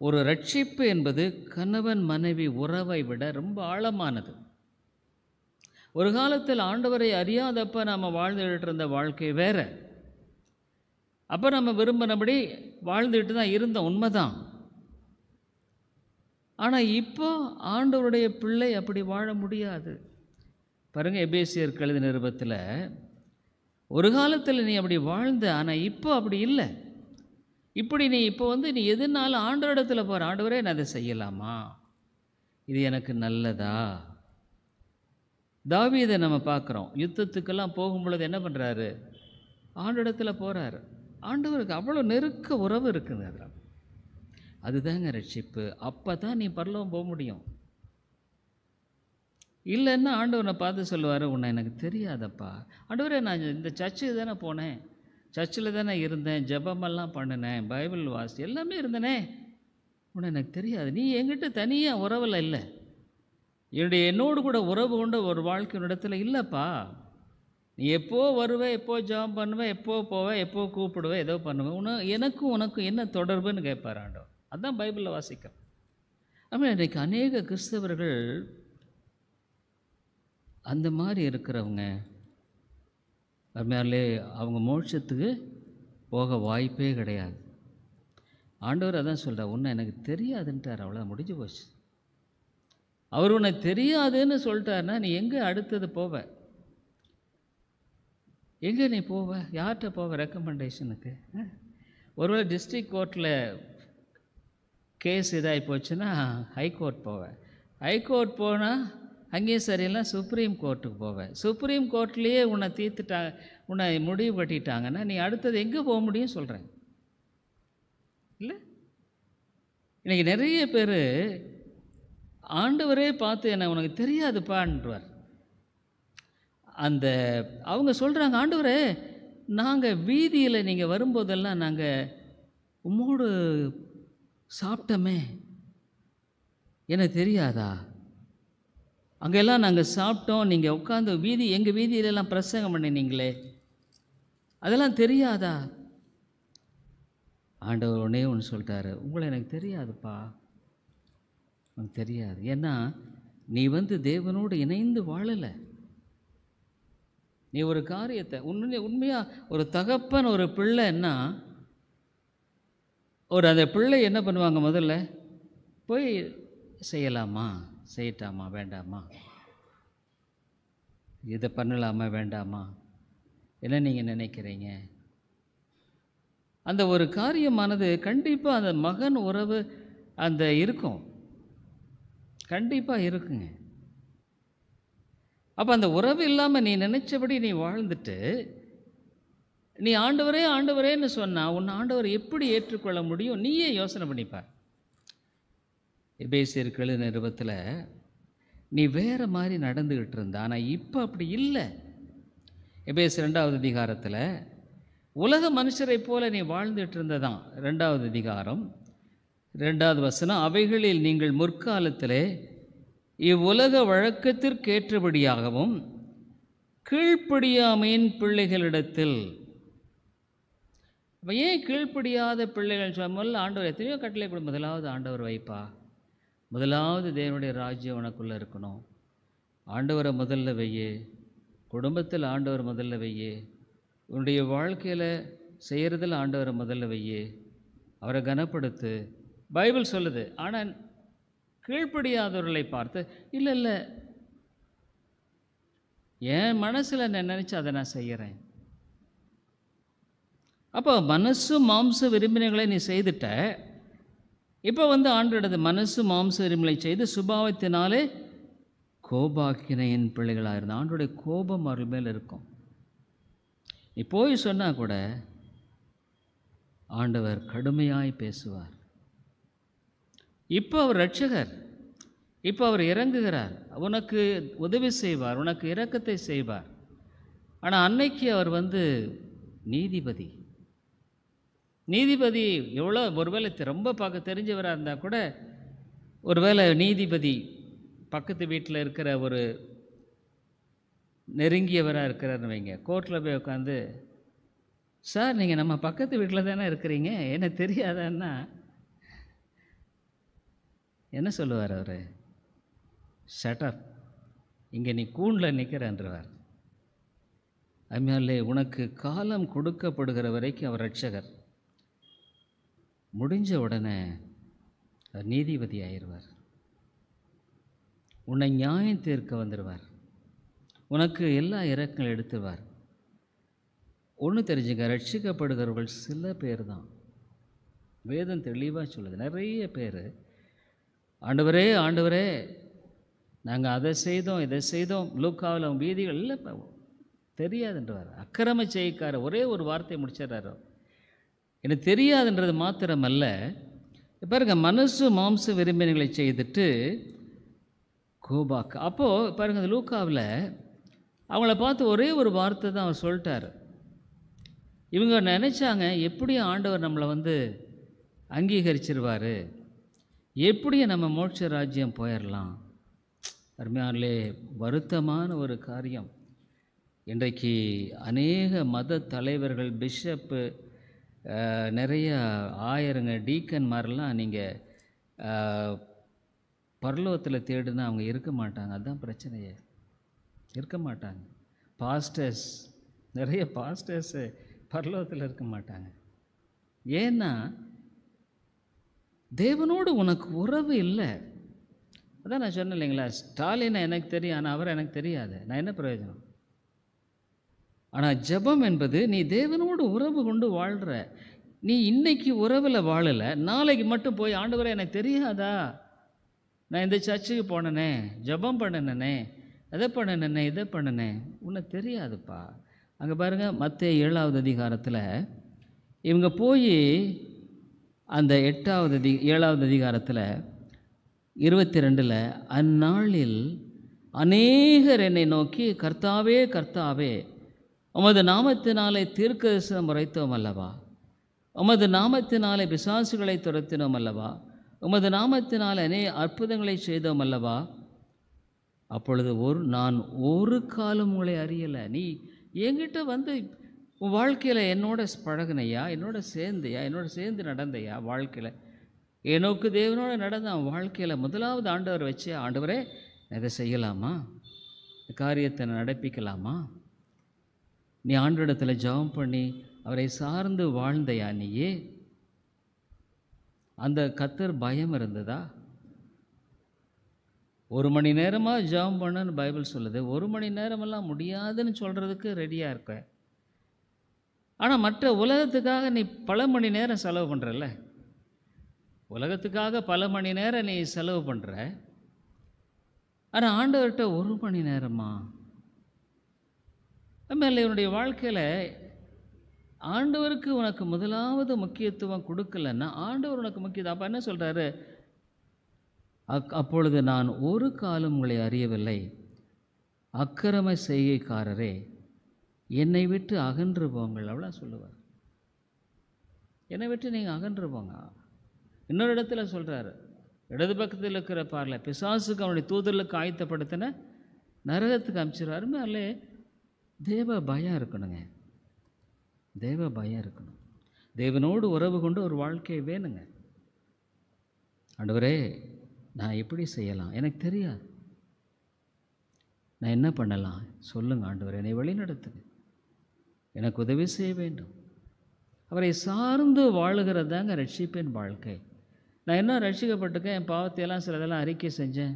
ஒரு ரட்சிப்பு என்பது கணவன் மனைவி உறவை விட ரொம்ப ஆழமானது. ஒரு காலத்தில் ஆண்டவரை அறியாதப்ப நாம் வாழ்ந்துகிட்டு இருந்த வாழ்க்கை வேறு. அப்போ நம்ம விரும்பினபடி வாழ்ந்துக்கிட்டு தான் இருந்தோம், உண்மைதான். ஆனால் இப்போ ஆண்டவருடைய பிள்ளை அப்படி வாழ முடியாது. பாருங்கள், எபேசியர் எழுதின நிருபத்தில், ஒரு காலத்தில் நீ அப்படி வாழ்ந்த, ஆனால் இப்போ அப்படி இல்லை. இப்படி நீ இப்போ நீ எதுனாலும் ஆண்டவரிடத்தில் போகிற, ஆண்டவரே நான் அதை செய்யலாமா, இது எனக்கு நல்லதா. தாவீதை நம்ம பார்க்குறோம், யுத்தத்துக்கெல்லாம் போகும்பொழுது என்ன பண்ணுறாரு, ஆண்டவரிடத்தில் போகிறாரு. ஆண்டவருக்கு அவ்வளோ நெருக்க உறவு இருக்குது. அதில் அதுதாங்க ரட்சிப்பு. அப்போ தான் நீ பரலோகம் போக முடியும். இல்லைன்னா ஆண்டவனை பார்த்து சொல்லுவார், உன்னை எனக்கு தெரியாதப்பா. ஆண்டவரே நான் இந்த சர்ச்சுக்கு தானே போனேன், சர்ச்சில் தானே இருந்தேன், ஜெபமெல்லாம் பண்ணினேன், பைபிள் வாசி எல்லாமே இருந்தனே, உன்னை எனக்கு தெரியாது. நீ என்கிட்ட தனியாக உறவில் இல்லை, என்னோடு கூட உறவு கொண்ட ஒரு வாழ்க்கை இடத்துல இல்லைப்பா. நீ எப்போ வருவ, எப்போ ஜாப் பண்ணுவ, எப்போ போவ, எப்போ கூப்பிடுவ, ஏதோ பண்ணுவேன், எனக்கும் உனக்கும் என்ன தொடர்புன்னு கேட்பார் ஆண்டவர். அதுதான் பைபிளில் வாசிக்கிறோம். ஆமாம், இன்றைக்கு அநேக கிறிஸ்தவர்கள் அந்த மாதிரி இருக்கிறவங்க அருமையாலே அவங்க மோட்சத்துக்கு போக வாய்ப்பே கிடையாது. ஆண்டவர் அதான் சொல்கிறார், உன்னை எனக்கு தெரியாதுன்ட்டார், அவ்வளோ முடிஞ்சு போச்சு. அவர் உன்னை தெரியாதுன்னு சொல்லிட்டாருன்னா நீ எங்கே அடுத்தது போவ? எங்கே நீ போவ? யார்கிட்ட போவ ரெக்கமெண்டேஷனுக்கு? ஒருவேளை டிஸ்ட்ரிக்ட் கோர்ட்டில் கேஸ் இதாகி போச்சுன்னா ஹைகோர்ட் போவேன். ஹைகோர்ட் போனால் அங்கேயும் சரியில்லை, சுப்ரீம் கோர்ட்டுக்கு போவேன். சுப்ரீம் கோர்ட்லேயே உன்னை தீர்த்துட்டாங்க, உன்னை முடிவு கட்டிட்டாங்கன்னா நீ அடுத்தது எங்கே போக முடியும் சொல்கிறேன் இல்லை? இன்றைக்கி நிறைய பேர் ஆண்டவரே பார்த்து என்னை உனக்கு தெரியாதுப்பான்றார். அந்த அவங்க சொல்கிறாங்க, ஆண்டவரே நாங்கள் வீதியில் நீங்கள் வரும்போதெல்லாம் நாங்கள் உம்மோடு சாப்பிட்டோமே, எனக்கு தெரியாதா? அங்கெல்லாம் நாங்கள் சாப்பிட்டோம், நீங்கள் உட்காந்து எங்கள் வீதியிலெல்லாம் பிரசங்கம் பண்ணினீங்களே, அதெல்லாம் தெரியாதா? ஆண்டவர் உடனே ஒன்று சொல்லிட்டாரு, உங்களை எனக்கு தெரியாதுப்பா, உனக்கு தெரியாது. ஏன்னா நீ தேவனோடு இணைந்து வாழலை. நீ ஒரு காரியத்தை உண்மையாக ஒரு தகப்பன் ஒரு பிள்ளைன்னா அந்த பிள்ளை என்ன பண்ணுவாங்க? முதல்ல போய் செய்யலாமா, செய்யட்டாமா, வேண்டாமா, இதை பண்ணலாமா, வேண்டாமா, என்ன நீங்கள் நினைக்கிறீங்க? அந்த ஒரு காரியமானது கண்டிப்பாக அந்த மகன் உறவு அந்த இருக்கும், கண்டிப்பாக இருக்குங்க. அப்போ அந்த உறவு இல்லாமல் நீ நினச்சபடி நீ வாழ்ந்துட்டு நீ ஆண்டவரே ஆண்டவரேன்னு சொன்னால் உன் ஆண்டவர் எப்படி ஏற்றுக்கொள்ள முடியும்? நீயே யோசனை பண்ணிப்பார். எபேசியர் 7:20 நீ வேறு மாதிரி நடந்துக்கிட்டு இருந்த, ஆனால் இப்போ அப்படி இல்லை. எபேசியர் 2வது அதிகாரத்தில் உலக மனுஷரை போல நீ வாழ்ந்துட்டு இருந்ததான். 2வது அதிகாரம் 2வது வசனம், அவைகளில் நீங்கள் முற்காலத்திலே இவ்வுலக வழக்கத்திற்கேற்றபடியாகவும் கீழ்ப்படியாமையின் பிள்ளைகளிடத்தில். இப்போ ஏன் கீழ்ப்படியாத பிள்ளைகள் முதல்ல ஆண்டவர் எத்தனையோ கட்டளை கூட முதலாவது ஆண்டவர் வைப்பா, முதலாவது தேவனுடைய ராஜ்யம் உனக்குள்ளே இருக்கணும், ஆண்டவரை முதல்ல வையே, குடும்பத்தில் ஆண்டவர் முதல்ல வையே, உன்னுடைய வாழ்க்கையில் செய்கிறதில் ஆண்டவரை முதல்ல வையே, அவரை கனப்படுத்து, பைபிள் சொல்லுது. ஆனால் கீழ்ப்படியாதவர்களை பார்த்து இல்லை இல்லை என் மனசில் நான் நினச்சி அதை நான் செய்கிறேன். அப்போ மனசு மாம்ச விரும்பினைகளை நீ செய்துட்ட. இப்போ ஆண்டோடது மனசு மாம்ச விரும்பினை செய்து சுபாவத்தினாலே கோபாக்கினையின் பிள்ளைகளாக இருந்த ஆண்டோடைய கோபம் அவர்கள் மேல் இருக்கும். நீ போய் சொன்னால் கூட ஆண்டவர் கடுமையாய் பேசுவார். இப்போ அவர் இரட்சகர், இப்போ அவர் இறங்குகிறார், உனக்கு உதவி செய்வார், உனக்கு இரக்கத்தை செய்வார். ஆனால் அன்னைக்கு அவர் நீதிபதி. நீதிபதி எவ்வளோ ஒருவேளை ரொம்ப பார்க்க தெரிஞ்சவராக இருந்தால் கூட, ஒருவேளை நீதிபதி பக்கத்து வீட்டில் இருக்கிற ஒரு நெருங்கியவராக இருக்கிறாருன்னு வைங்க, கோர்ட்டில் போய் உட்காந்து, சார் நீங்கள் நம்ம பக்கத்து வீட்டில் தானே இருக்கிறீங்க, என்ன தெரியாதான்னா என்ன சொல்லுவார் அவர்? ஷட்டப், இங்கே நீ கூண்டில் நிற்கிறன்றவார். அதனாலே உனக்கு காலம் கொடுக்கப்படுகிற வரைக்கும் அவர் இரட்சகர். முடிஞ்ச உடனே அவர் நீதிபதி ஆயிடுவார். உன்னை நியாயம் தீர்க்க வந்துடுவார். உனக்கு எல்லா இரக்கங்களும் எடுத்துவார். ஒன்று தெரிஞ்சுங்க, ரட்சிக்கப்படுகிறவர்கள் சில பேர் தான். வேதம் தெளிவாக சொல்லுது. நிறைய பேர் ஆண்டவரே ஆண்டவரே நாங்கள் அதை செய்தோம் இதை செய்தோம், லூக்காவில் அவங்க வீதிகள் இல்லை தெரியாதுன்றவார். அக்கிரம செய்யக்கார ஒரே ஒரு வார்த்தையை முடிச்சிடறாரோ, எனக்கு தெரியாதுன்றது மாத்திரமல்ல, பாருங்க, மனசு மாம்ச விரும்பினைகளை செய்துட்டு கோபாக்கு. அப்போது பாருங்கள், அந்த லூக்காவில் அவங்கள பார்த்து ஒரே ஒரு வார்த்தை தான் அவர் சொல்லிட்டார். இவங்க நினச்சாங்க எப்படியும் ஆண்டவர் நம்மளை அங்கீகரிச்சிருவார், எப்படியும் நம்ம மோட்ச ராஜ்யம் போயிடலாம். அருமையானே, வருத்தமான ஒரு காரியம். இன்றைக்கு அநேக மத தலைவர்கள், பிஷப்பு, நிறைய ஆயருங்க, டீக்கன்மாரெல்லாம் நீங்கள் பரலோகத்தில் தேடுனா அவங்க இருக்க மாட்டாங்க. அதுதான் பிரச்சனையே, இருக்க மாட்டாங்க. பாஸ்டர்ஸ், நிறைய பாஸ்டர்ஸு பரலோகத்தில் இருக்க மாட்டாங்க. ஏன்னா தேவனோடு உனக்கு உறவு இல்லை. அதான் நான் சொன்னேன் இல்லைங்களா, ஸ்டாலினை எனக்கு தெரியும், ஆனால் அவரை எனக்கு தெரியாது. நான் என்ன பிரயோஜனம்? ஆனால் ஜெபம் என்பது நீ தேவனோடு உறவு கொண்டு வாழ்கிற. நீ இன்னைக்கு உறவில் வாழலை, நாளைக்கு மட்டும் போய் ஆண்டவரே எனக்கு தெரியாதா, நான் இந்த சர்ச்சுக்கு போனேனே, ஜெபம் பண்ணினேனே, அதை பண்ணினேனே, இதை பண்ணினேன், உனக்கு தெரியாதுப்பா. அங்கே பாருங்கள், மத்தேயு 7வது அதிகாரத்தில் இவங்க போய் அந்த 7வது அதிகாரத்தில் 22 அந்நாளில் அநேகர் என்னை நோக்கி, கர்த்தாவே கர்த்தாவே, உமது நாமத்தினாலே தீர்க்கதரிசனம் உரைத்தோம் அல்லவா, உமது நாமத்தினாலே பிசாசுகளை துரத்தினோம் அல்லவா, உமது நாமத்தினாலே அற்புதங்களை செய்தோம் அல்லவா. அப்பொழுது நான் ஒரு காலம் உங்களை அறியலை. நீ என்கிட்ட வந்து உன் வாழ்க்கையில் என்னோட பழகுனையா, என்னோட சேர்ந்தையா, என்னோட சேர்ந்து நடந்தையா வாழ்க்கையில்? ஏனோக்கு தேவனோட நடந்த அவன் வாழ்க்கையில் முதலாவது ஆண்டவர் வச்சு, ஆண்டவரே இதை செய்யலாமா, இந்த காரியத்தை நடப்பிக்கலாமா? நீ ஆண்டவரிடத்தில் ஜெபம் பண்ணி அவரை சார்ந்து வாழ்ந்தையா? நீயே அந்த கர்த்தர் பயம் இருந்ததா? 1 மணி நேரமாக ஜெபம் பண்ணுன்னு பைபிள் சொல்லுது. 1 மணி நேரமெல்லாம் முடியாதுன்னு சொல்கிறதுக்கு ரெடியாக இருக்க. ஆனால் மற்ற உலகத்துக்காக நீ பல மணி நேரம் செலவு பண்ணுறல்ல, உலகத்துக்காக பல மணி நேரம் நீ செலவு பண்ணுற. ஆனால் ஆண்டவர்கிட்ட 1 மணி நேரமா? ஆமாம், இவனுடைய வாழ்க்கையில் ஆண்டவருக்கு உனக்கு முதலாவது முக்கியத்துவம் கொடுக்கலன்னா ஆண்டவர் உனக்கு முக்கியத்துவம். அப்போ என்ன சொல்கிறாரு? அப்பொழுது நான் ஒரு காலம் உங்களை அறியவில்லை, அக்கிரம செய்கைக்காரரே என்னை விட்டு அகன்று போங்கள், அவ்வளோ சொல்லுவார். என்னை விட்டு நீங்கள் அகன்று போங்க. இன்னொரு இடத்துல சொல்கிறாரு, இடது பக்கத்தில் இருக்கிற பார்ல பிசாசுக்கு அவனுடைய தூதர்களுக்கு ஆயத்தப்படுத்தின நரகத்துக்கு அனுப்பிச்சிடுவாரு. மேலே தேவ பயம் இருக்கணுங்க, தேவ பயம் இருக்கணும். தேவனோடு உறவு கொண்டு ஒரு வாழ்க்கை வேணுங்க. ஆண்டவரே நான் எப்படி செய்யலாம், எனக்கு தெரியாது, நான் என்ன பண்ணலாம் சொல்லுங்கள் ஆண்டவரே, என்னை வழி நடத்துங்க, எனக்கு உதவி செய்ய வேண்டும். அவரை சார்ந்து வாழுகிறது தாங்க ரட்சிப்பின் வாழ்க்கை. நான் என்ன ரட்சிக்கப்பட்டிருக்கேன், என் பாவத்தையெல்லாம் சிலதெல்லாம் அறிக்கை செஞ்சேன்,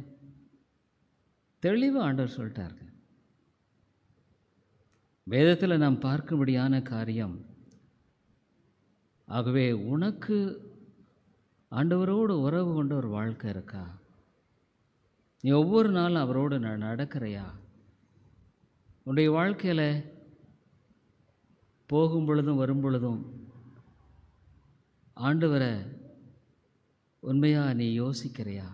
தெளிவாக ஆண்டவர் சொல்லிட்டாருங்க. வேதத்தில் நாம் பார்க்கும்படியான காரியம். ஆகவே உனக்கு ஆண்டவரோடு உறவு கொண்ட ஒரு வாழ்க்கை இருக்கா? நீ ஒவ்வொரு நாளும் அவரோடு நடக்கிறையா? உன்னுடைய வாழ்க்கையில் போகும் பொழுதும் வரும் பொழுதும் ஆண்டவரை உண்மையாக நீ யோசிக்கிறையா?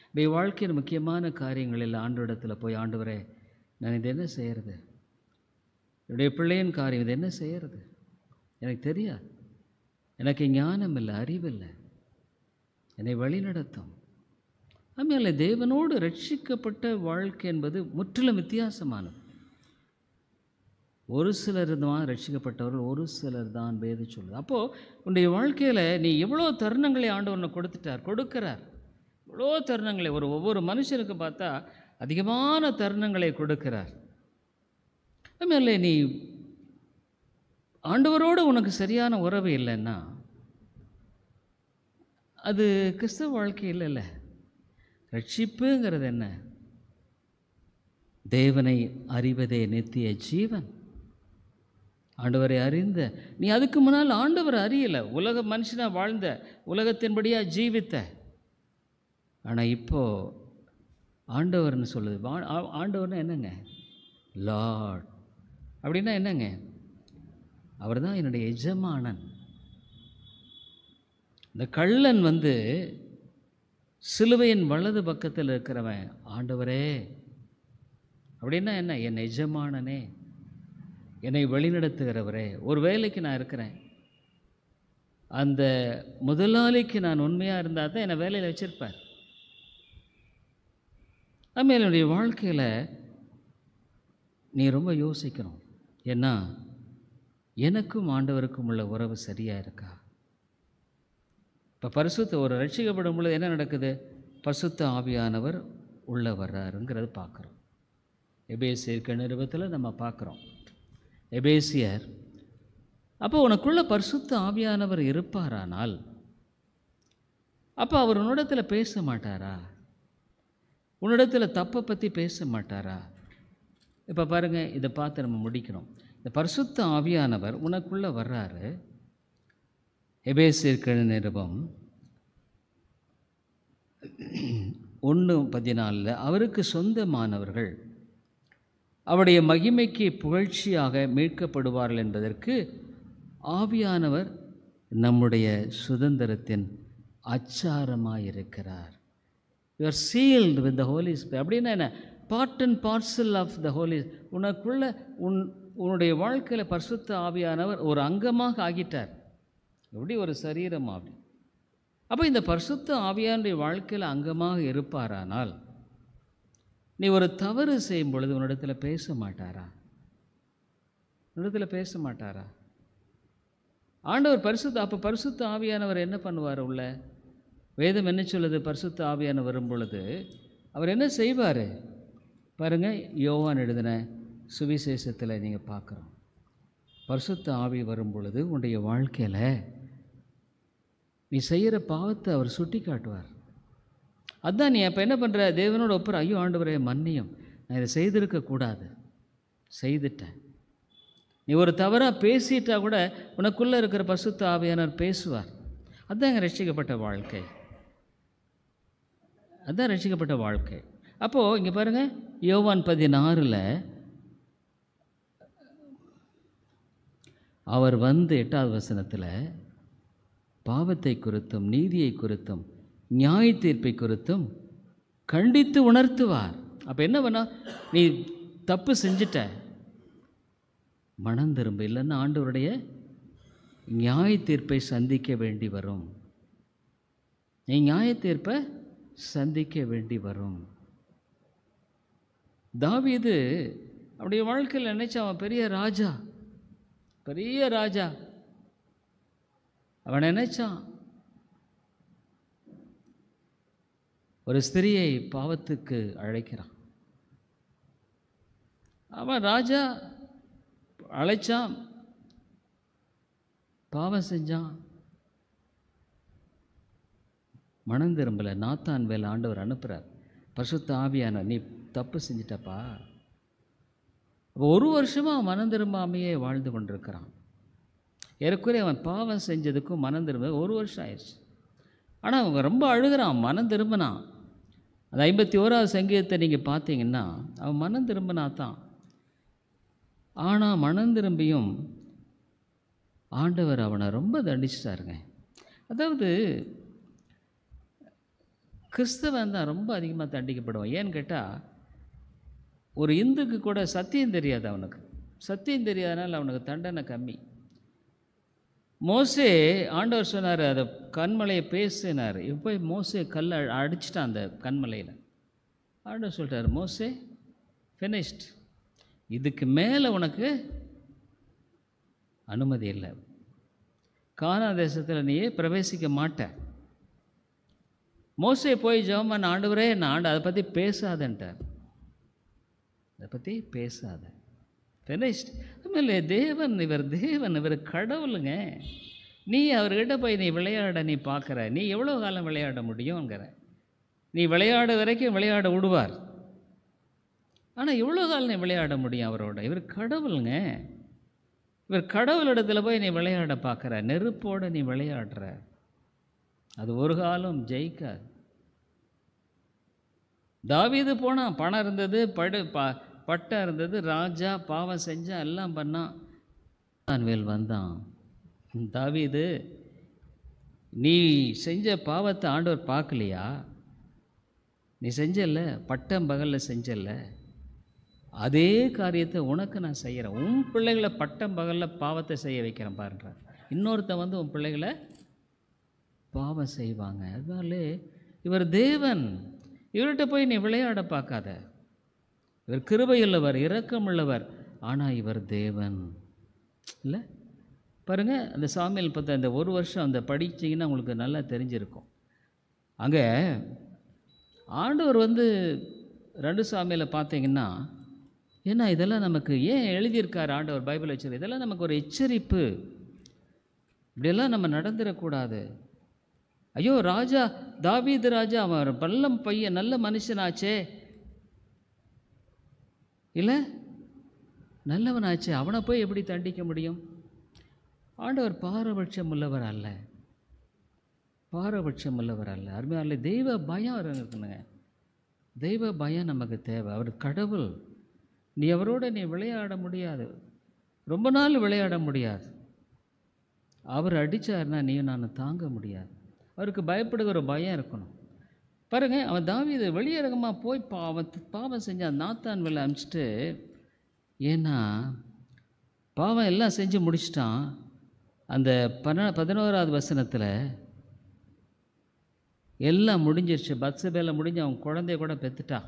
இப்போ வாழ்க்கையின் முக்கியமான காரியங்களில் ஆண்டவரிடத்தில் போய், ஆண்டவரே நான் இது என்ன செய்கிறது, என்னுடைய பிள்ளையின் காரியம் இது என்ன செய்கிறது, எனக்கு தெரியாது, எனக்கு ஞானம் இல்லை, அறிவில்லை, என்னை வழி நடத்தும். ஆமாம், தேவனோடு ரட்சிக்கப்பட்ட வாழ்க்கை என்பது முற்றிலும் வித்தியாசமானது. ஒரு சிலர் தான் ரட்சிக்கப்பட்டவர்கள், ஒரு சிலர் தான் வேதம் சொல்லுது. அப்போது உன்னுடைய வாழ்க்கையில் நீ எவ்வளோ தருணங்களை ஆண்டவர் கொடுக்கிறார், எவ்வளோ தருணங்களை. ஒவ்வொரு மனுஷனுக்கு பார்த்தா அதிகமான தருணங்களை கொடுக்கிறார். அதுமாதிரி நீ ஆண்டவரோடு உனக்கு சரியான உறவு இல்லைன்னா அது கிறிஸ்தவ வாழ்க்கை இல்லைல்ல. ரட்சிப்புங்கிறது என்ன? தேவனை அறிவதே நித்திய ஜீவன். ஆண்டவரை அறிந்த நீ அதுக்கு முன்னால் ஆண்டவரை அறியலை, உலக மனுஷனாக வாழ்ந்த, உலகத்தின்படியாக ஜீவித்த. ஆனால் இப்போது ஆண்டவர்னு சொல்லுது. ஆண்டவர்னா என்னங்க? லார்ட் அப்படின்னா என்னங்க? அவர் தான் என்னுடைய எஜமானன். இந்த கள்ளன் சிலுவையின் வலது பக்கத்தில் இருக்கிறவன் ஆண்டவரே அப்படின்னா என்ன? என் எஜமானனே, என்னை வழிநடத்துகிறவரே. ஒரு வேலைக்கு நான் இருக்கிறேன், அந்த முதலாளிக்கு நான் உண்மையாக இருந்தால் தான் என்னை வேலையில் வச்சுருப்பார். அதுமாதிரி என்னுடைய வாழ்க்கையில் நீ ரொம்ப யோசிக்கணும். ஏன்னா எனக்கும் ஆண்டவருக்கும் உள்ள உறவு சரியாக இருக்கா? இப்போ ஒரு ரட்சிக்கப்படும் பொழுது என்ன நடக்குது? பரிசுத்த ஆவியானவர் உள்ளே வர்றாருங்கிறது பார்க்குறோம். எபேசியர் நிருபத்தில் நம்ம பார்க்குறோம். எபேசியர், அப்போ உனக்குள்ள பரிசுத்த ஆவியானவர் இருப்பாரானால் அப்போ அவர் உன்னிடத்தில் பேச மாட்டாரா? உன்னிடத்தில் தப்பை பற்றி பேச மாட்டாரா? இப்போ பாருங்கள், இதை பார்த்து நம்ம முடிக்கணும். இந்த பரிசுத்த ஆவியானவர் உனக்குள்ளே வர்றாரு. எபேசியர் நிருபம் 1:14 அவருக்கு சொந்தமானவர்கள் அவருடைய மகிமைக்கு புகழ்ச்சியாக மீட்கப்படுவார்கள் என்பதற்கு ஆவியானவர் நம்முடைய சுதந்திரத்தின் அச்சாரமாயிருக்கிறார். You are sealed with the holy spirit. அப்படின்னா என்ன? Part and parcel of the holy. உனக்குள்ள உன்னுடைய வாழ்க்கையில் பரிசுத்த ஆவியானவர் ஒரு அங்கமாக ஆகிட்டார். எப்படி ஒரு சரீரம் ஆவி. அப்போ இந்த பரிசுத்த ஆவியானுடைய வாழ்க்கையில் அங்கமாக இருப்பாரானால் நீ ஒரு தவறு செய்யும் பொழுது உன்னிடத்தில் பேச மாட்டாரா? உன்னிடத்தில் பேச மாட்டாரா? ஆண்டவர் அப்போ பரிசுத்த ஆவியானவர் என்ன பண்ணுவார்? உள்ள வேதம் என்ன சொல்லுது? பரிசுத்த ஆவியானவர் வரும் பொழுது அவர் என்ன செய்வார்? பாருங்கள், யோவான் எழுதின சுவிசேஷத்தில் நீங்கள் பார்க்குறோம். பரிசுத்த ஆவி வரும் பொழுது உன்னுடைய வாழ்க்கையில் நீ செய்கிற பாவத்தை அவர் சுட்டி காட்டுவார். அதுதான் நீ அப்போ என்ன பண்ணுற? தேவனோட ஒப்புற, ஐயோ ஆண்டவரே மன்னியும், நான் இதை செய்திருக்கக்கூடாது, செய்துட்டேன். நீ ஒரு தவறாக பேசிட்டா கூட உனக்குள்ளே இருக்கிற பரிசுத்த ஆவியானவர் பேசுவார். அதுதான் ரட்சிக்கப்பட்ட வாழ்க்கை. அதுதான் ரட்சிக்கப்பட்ட வாழ்க்கை. அப்போது இங்கே பாருங்கள், யோவான் 16 அவர் வந்து 8வது வசனத்தில் பாவத்தை குறித்தும் நீதியை குறித்தும் நியாய தீர்ப்பை குறித்தும் கண்டித்து உணர்த்துவார். அப்போ என்ன பண்ணா? நீ தப்பு செஞ்சிட்ட, மனம் திரும்ப, இல்லைன்னா ஆண்டவருடைய நியாய தீர்ப்பை சந்திக்க வேண்டி வரும். நீ நியாய தீர்ப்பை சந்திக்க வேண்டி வரும். தாவீது அவனுடைய வாழ்க்கையில் நினைச்ச அவன் பெரிய ராஜா, பெரிய ராஜா. அவன் நினைச்சான் ஒரு ஸ்திரியை பாவத்துக்கு அழைக்கிறான். அவன் ராஜா அழைச்சான், பாவம் செஞ்சான், மனம் திரும்பலை. நாத்தான் வேலை ஆண்டவர் அனுப்புகிறார். பரிசுத்த ஆவியானவர், நீ தப்பு செஞ்சிட்டப்பா. ஒரு வருஷமாக அவன் மனம் திரும்பாமையே வாழ்ந்து கொண்டிருக்கிறான். ஏற்குறைய அவன் பாவம் செஞ்சதுக்கும் மனம் திரும்ப 1 வருஷம் ஆயிடுச்சு. ஆனால் அவங்க ரொம்ப அழுகிறான், மனம் திரும்பினான். அது 51வது சங்கீதத்தை நீங்கள் பார்த்தீங்கன்னா அவன் மனம் திரும்பினா தான். ஆனால் மனம் திரும்பியும் ஆண்டவர் அவனை ரொம்ப தண்டிச்சிட்டாருங்க. அதாவது கிறிஸ்தவன் தான் ரொம்ப அதிகமாக தண்டிக்கப்படுவான். ஏன்னு கேட்டால், ஒரு இந்துக்கு கூட சத்தியம் தெரியாது. அவனுக்கு சத்தியம் தெரியாதனால அவனுக்கு தண்டனை கம்மி. மோசே, ஆண்டவர் சொன்னார் அதை கண்மலையை பேசினார். இப்போ மோசே கல்லை அடிச்சிட்டான் அந்த கண்மலையில். ஆண்டவர் சொல்லிட்டார், மோசே ஃபினிஷ்ட், இதுக்கு மேலே உனக்கு அனுமதி இல்லை, கானான் தேசத்தில் நீயே பிரவேசிக்க மாட்ட. மோசே போய் ஜெபம் பண்ண, ஆண்டவரே நான் அதை பற்றி பேசாதன்ட்டார். அதை பற்றி பேசாத, ஃபினிஷ்ட். ஆಮೇಲೆ இவர் கடவுளுங்க. நீ அவர்கிட்ட போய் நீ விளையாட நீ பார்க்குற, நீ எவ்வளோ காலம் விளையாட முடியுங்கிற. நீ விளையாட வரைக்கும் விளையாட விடுவார். ஆனால் எவ்வளோ காலம் நீ விளையாட முடியும் அவரோட? இவர் கடவுளுங்க. இவர் கடவுளிடத்தில் போய் நீ விளையாட பார்க்குற, நெருப்போடு நீ விளையாடுற, அது ஒரு காலம் ஜெயிக்காது. தாவீது போனான், பணம் இருந்தது, பட்டம் இருந்தது, ராஜா, பாவம் செஞ்சான், எல்லாம் பண்ணான். சாமுவேல் வந்தான், தாவீது நீ செஞ்ச பாவத்தை ஆண்டவர் பார்க்கலையா? நீ செஞ்சல, பட்டம் பகலில் செஞ்சல, அதே காரியத்தை உனக்கு நான் செய்கிறேன். உன் பிள்ளைகளை பட்டம் பகலில் பாவத்தை செய்ய வைக்கிறேன் பாருன்றார். இன்னொருத்த வந்து உன் பிள்ளைகளை பாவம் செய்வாங்க. அதனால இவர் தேவன், இவர்கிட்ட போய் நீ விளையாட பார்க்காத. இவர் கிருபையுள்ளவர், இரக்கமுள்ளவர், ஆனால் இவர் தேவன் இல்லை. பாருங்கள், அந்த சாமுவேல் பார்த்தா அந்த ஒரு வருஷம் அந்த படிச்சிங்கன்னா உங்களுக்கு நல்லா தெரிஞ்சிருக்கும். அங்கே ஆண்டவர் 2 சாமுவேலை பார்த்தீங்கன்னா, ஏன்னா இதெல்லாம் நமக்கு ஏன் எழுதியிருக்கார் ஆண்டவர் பைபிள் வச்சு, இதெல்லாம் நமக்கு ஒரு எச்சரிப்பு. இப்படியெல்லாம் நம்ம நடந்துடக்கூடாது. ஐயோ, ராஜா தாவீது ராஜா அவன் பல்லம் பையன், நல்ல மனுஷனாச்சே, இல்லை நல்லவனாச்சே, அவனை போய் எப்படி தண்டிக்க முடியும்? ஆண்டவர் பாரபட்சம் உள்ளவர் அல்ல, பாரபட்சம் உள்ளவர் அல்ல. அருமையான தெய்வ பயம் இருக்குங்க. தெய்வ பயம் நமக்கு தேவை. அவர் கடவுள். நீ அவரோட விளையாட முடியாது, ரொம்ப நாள் விளையாட முடியாது. அவர் அடித்தார்னா நீயும் நான் தாங்க முடியாது. அவருக்கு பயப்படுகிற பயம் இருக்கணும். பாருங்கள், அவன் தாவீது வெளியரங்கமாக போய் அவன் பாவம் செஞ்சான். நாத்தான் வெளில அனுப்பிச்சிட்டு, ஏன்னா பாவம் எல்லாம் செஞ்சு முடிச்சிட்டான். அந்த 11வது வசனத்தில் எல்லாம் முடிஞ்சிருச்சு. பத்சபேல முடிஞ்சு அவன் குழந்தைய கூட பெற்றுட்டா.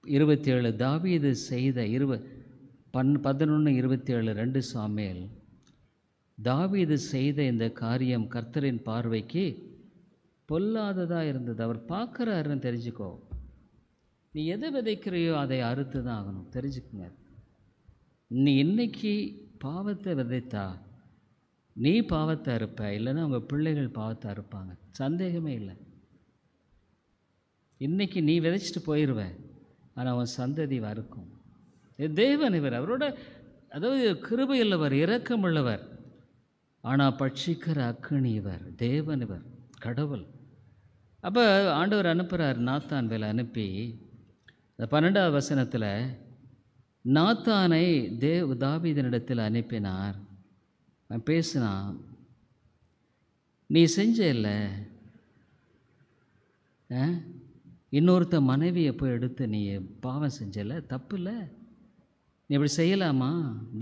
27 தாவீது செய்த 11:27 2 சாமுவேல். தாவீது செய்த இந்த காரியம் கர்த்தரின் பார்வைக்கு பொல்லாததாக இருந்தது. அவர் பார்க்குறாருன்னு தெரிஞ்சுக்கோ. நீ எதை விதைக்கிறையோ அதை அறுத்து தான் ஆகணும், தெரிஞ்சுக்குங்க. நீ இன்னைக்கு பாவத்தை விதைத்தா நீ பாவத்தை அறுப்ப, இல்லைன்னா உங்கள் பிள்ளைகள் பாவத்தை அறுப்பாங்க, சந்தேகமே இல்லை. இன்றைக்கி நீ விதைச்சிட்டு போயிடுவ, ஆனால் அவன் சந்ததி அறுக்கும். தேவன் இவர், அவரோட அதாவது கிருபை உள்ளவர், இரக்கம் உள்ளவர், ஆனால் பட்சிக்கிற அக்கினி இவர், தேவன் இவர், கடவுள். அப்போ ஆண்டவர் அனுப்புகிறார், நாத்தான் வேலை அனுப்பி இந்த 12வது வசனத்தில் நாத்தானை தாவீதினிடத்தில் அனுப்பினார். பேசினான், நீ செஞ்ச இல்லை, இன்னொருத்த மனைவியை போய் எடுத்து நீ பாவம் செஞ்சல, தப்பு இல்லை, நீ இப்படி செய்யலாமா?